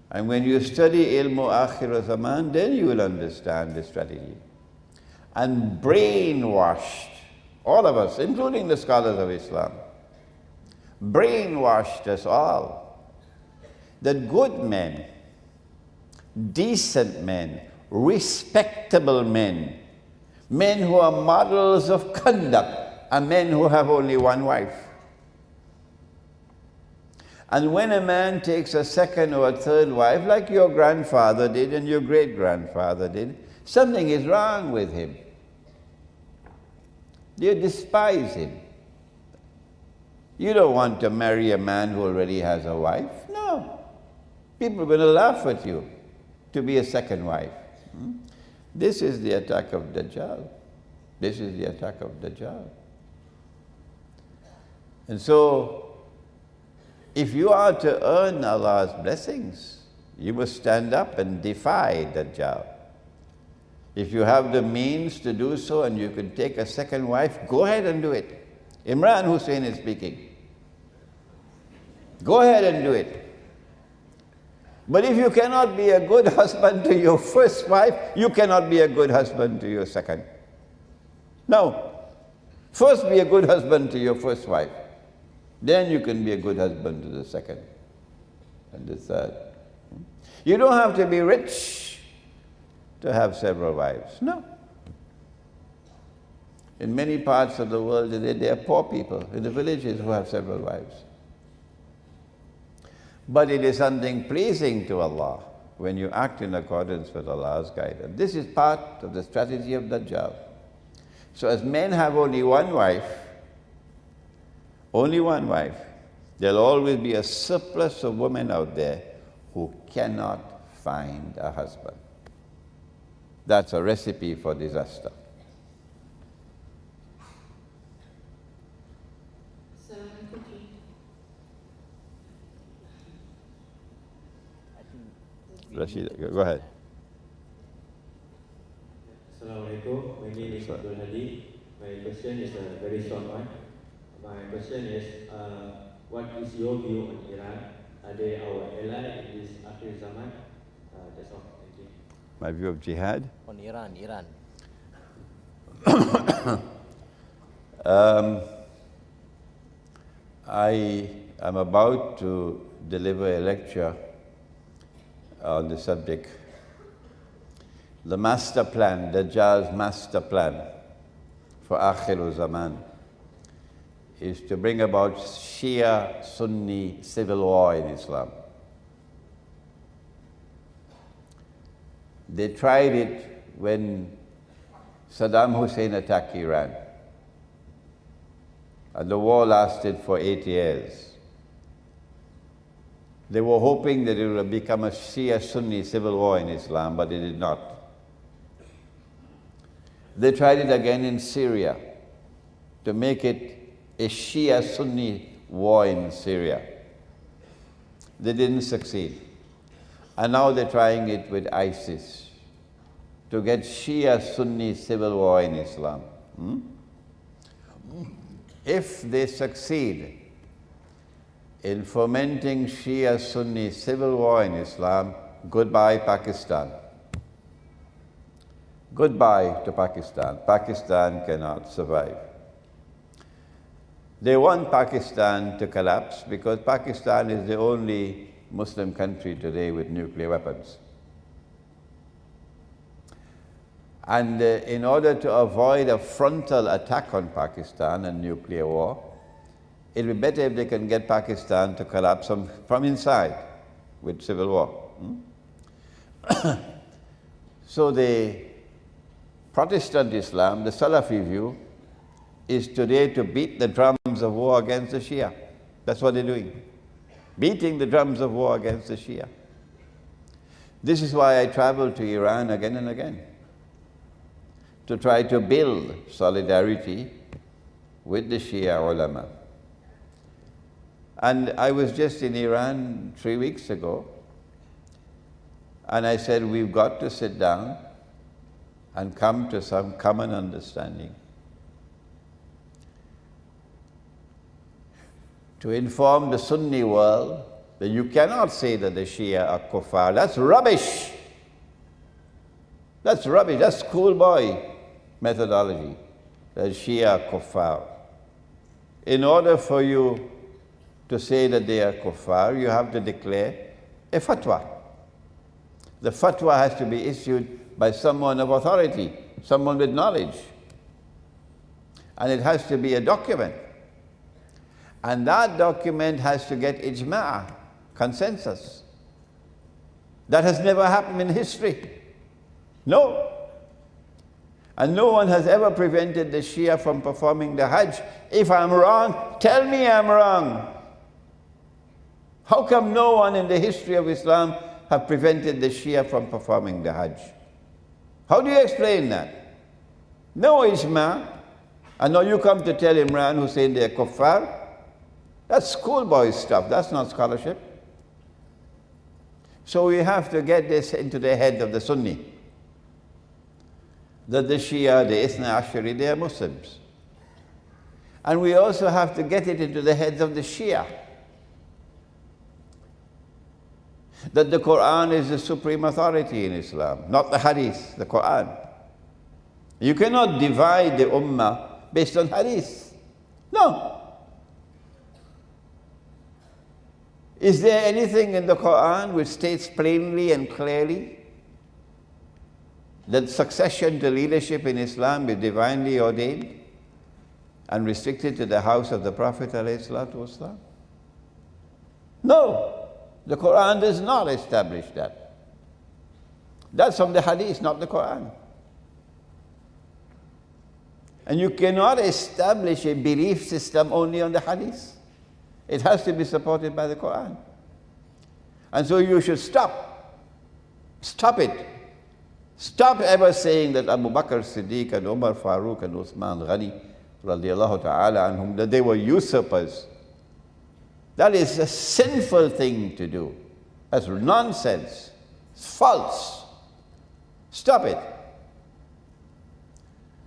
And when you study ilmu akhir zaman, then you will understand the strategy. And brainwashed, all of us, including the scholars of Islam, brainwashed us all that good men, decent men, respectable men, men who are models of conduct, are men who have only one wife. And when a man takes a second or a third wife, like your grandfather did and your great-grandfather did, something is wrong with him. You despise him. You don't want to marry a man who already has a wife. No. People are going to laugh at you to be a second wife. This is the attack of Dajjal. This is the attack of Dajjal. And so, if you are to earn Allah's blessings, you must stand up and defy Dajjal. If you have the means to do so and you can take a second wife, go ahead and do it. Imran Hosein is speaking. Go ahead and do it. But if you cannot be a good husband to your first wife, you cannot be a good husband to your second. No. First be a good husband to your first wife. Then you can be a good husband to the second and the third. You don't have to be rich to have several wives. No. In many parts of the world today, there are poor people in the villages who have several wives. But it is something pleasing to Allah when you act in accordance with Allah's guidance. This is part of the strategy of Dajjal. So as men have only one wife, there'll always be a surplus of women out there who cannot find a husband. That's a recipe for disaster. Rashid, go ahead. Assalamualaikum. My name is Abdul Hadi. My question is a very short one. My question is, what is your view on Iran? Are they our ally in this akhir zaman? That's all. Thank you. My view of jihad? On Iran. I am about to deliver a lecture on the subject, the master plan, Dajjal's master plan for Akhir Zaman is to bring about Shia-Sunni civil war in Islam. They tried it when Saddam Hussein attacked Iran, and the war lasted for 8 years. They were hoping that it would become a Shia-Sunni civil war in Islam, but it did not. They tried it again in Syria to make it a Shia-Sunni war in Syria. They didn't succeed. And now they're trying it with ISIS to get Shia-Sunni civil war in Islam. If they succeed in fomenting Shia-Sunni civil war in Islam, goodbye Pakistan. Goodbye to Pakistan. Pakistan cannot survive. They want Pakistan to collapse because Pakistan is the only Muslim country today with nuclear weapons. And in order to avoid a frontal attack on Pakistan and nuclear war, it would be better if they can get Pakistan to collapse from inside with civil war. So the Protestant Islam, the Salafi view, is today to beat the drums of war against the Shia. That's what they're doing. Beating the drums of war against the Shia. This is why I travel to Iran again and again, to try to build solidarity with the Shia ulama. And I was just in Iran 3 weeks ago, and I said, we've got to sit down and come to some common understanding. To inform the Sunni world that you cannot say that the Shia are kuffar. That's rubbish. That's rubbish. That's schoolboy methodology. The Shia are kuffar. In order for you to say that they are kuffar, you have to declare a fatwa. The fatwa has to be issued by someone of authority, someone with knowledge. And it has to be a document. And that document has to get ijma', consensus. That has never happened in history. No. And no one has ever prevented the Shia from performing the Hajj. If I'm wrong, tell me I'm wrong. How come no one in the history of Islam have prevented the Shia from performing the Hajj? How do you explain that? No ijma'. And now you come to tell Imran Hosein they're kuffar? That's schoolboy stuff. That's not scholarship. So we have to get this into the head of the Sunni, that the Shia, the Ithna Ashari, they are Muslims. And we also have to get it into the heads of the Shia, that the Qur'an is the supreme authority in Islam, not the Hadith, the Qur'an. You cannot divide the Ummah based on Hadith. No. Is there anything in the Qur'an which states plainly and clearly that succession to leadership in Islam is divinely ordained and restricted to the house of the Prophet ﷺ? No, the Qur'an does not establish that. That's from the hadith, not the Qur'an. And you cannot establish a belief system only on the hadith. It has to be supported by the Qur'an. And so you should stop. Stop it. Stop ever saying that Abu Bakr Siddiq and Umar Farooq and Uthman Ghani, radiallahu ta'ala anhum, that they were usurpers. That is a sinful thing to do. That's nonsense. It's false. Stop it.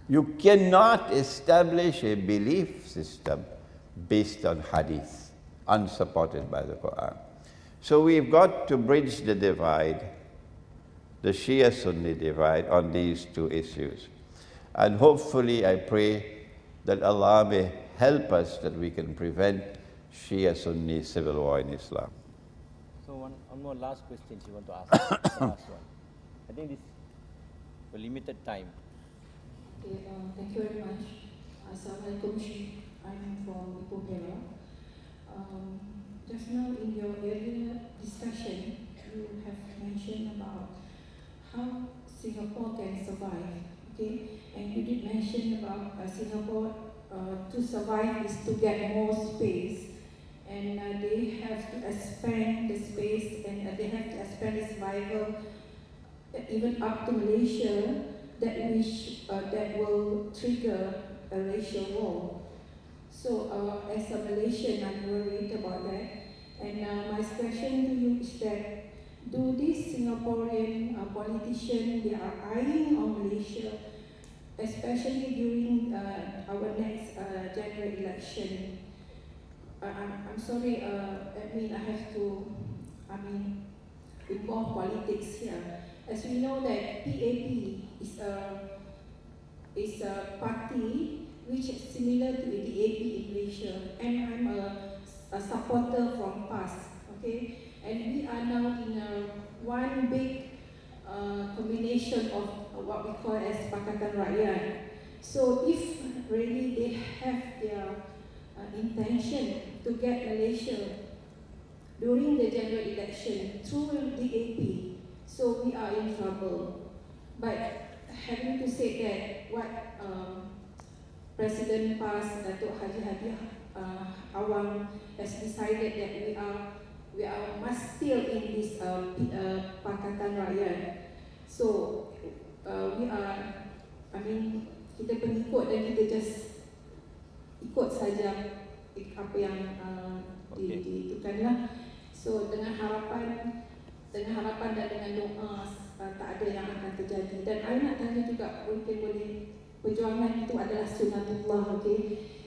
You cannot establish a belief system based on hadith, unsupported by the Qur'an. So we've got to bridge the divide, the Shia-Sunni divide, on these two issues. And hopefully I pray that Allah may help us that we can prevent Shia-Sunni civil war in Islam. So one more last question you want to ask. The last one. I think this for limited time. Okay, thank you very much. Assalamualaikum. I'm from Ipoh, Cairo. Just now in your earlier discussion, you have mentioned about how Singapore can survive. Okay, and you did mention about Singapore to survive is to get more space, and they have to expand the space, and they have to expand the survival even up to Malaysia, that will trigger a racial war. So as a Malaysian, I'm worried about that. And my question to you is that, do these Singaporean politicians, they are eyeing on Malaysia, especially during our next general election? I'm sorry, I have to, involve politics here. As we know that PAP is a party which is similar to the DAP in Malaysia, and I'm a supporter from PAS, okay? And we are now in one big combination of what we call as Pakatan Rakyat. So if really they have their intention to get Malaysia during the general election through DAP, so we are in trouble. But having to say that, what President PAS, Datuk Haji Hadi Awang, has decided that we are must still in this Pakatan Rakyat. So we are, kita pengikut dan kita just ikut saja apa yang ditentukanlah. So dengan harapan dan dengan doa tak ada yang akan terjadi. Dan saya nak tanya juga, mungkin boleh, perjuangan itu adalah sunatullah, okay?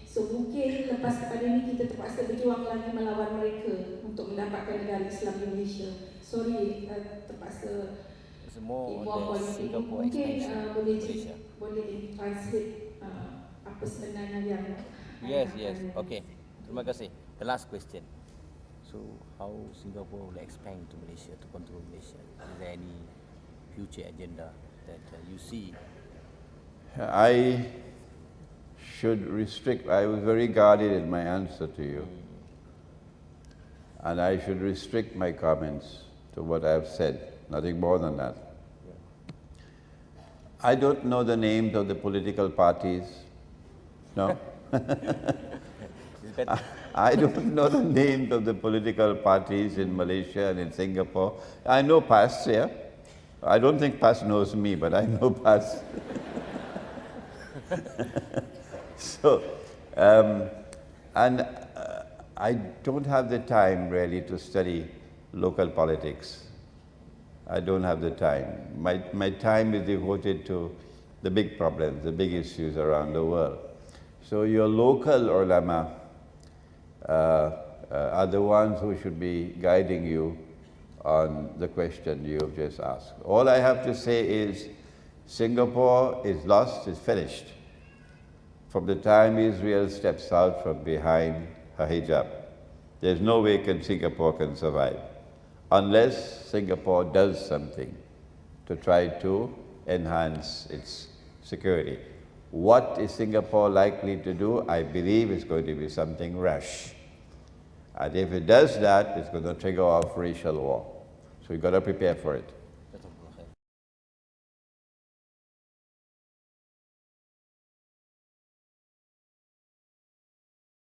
So mungkin lepas pada ini kita terpaksa berjuang lagi melawan mereka untuk mendapatkan negara Islam di Malaysia. Sorry, terpaksa involve politik. Mungkin boleh translate apa sebenarnya yang Yes. Okay. Terima kasih. The last question. So how Singapore will expand to Malaysia, to control Malaysia? Is there any future agenda that you see? I should restrict, I was very guarded in my answer to you. And I should restrict my comments to what I've said, nothing more than that. I don't know the names of the political parties, no? I don't know the names of the political parties in Malaysia and in Singapore. I know PAS, yeah. I don't think PAS knows me, but I know PAS. So, I don't have the time really to study local politics. I don't have the time. My time is devoted to the big problems, the big issues around the world. So your local ulama are the ones who should be guiding you on the question you have just asked. All I have to say is Singapore is lost, is finished. From the time Israel steps out from behind her hijab, there's no way Singapore can survive unless Singapore does something to try to enhance its security. What is Singapore likely to do? I believe it's going to be something rash. And if it does that, it's going to trigger off racial war. So we've got to prepare for it.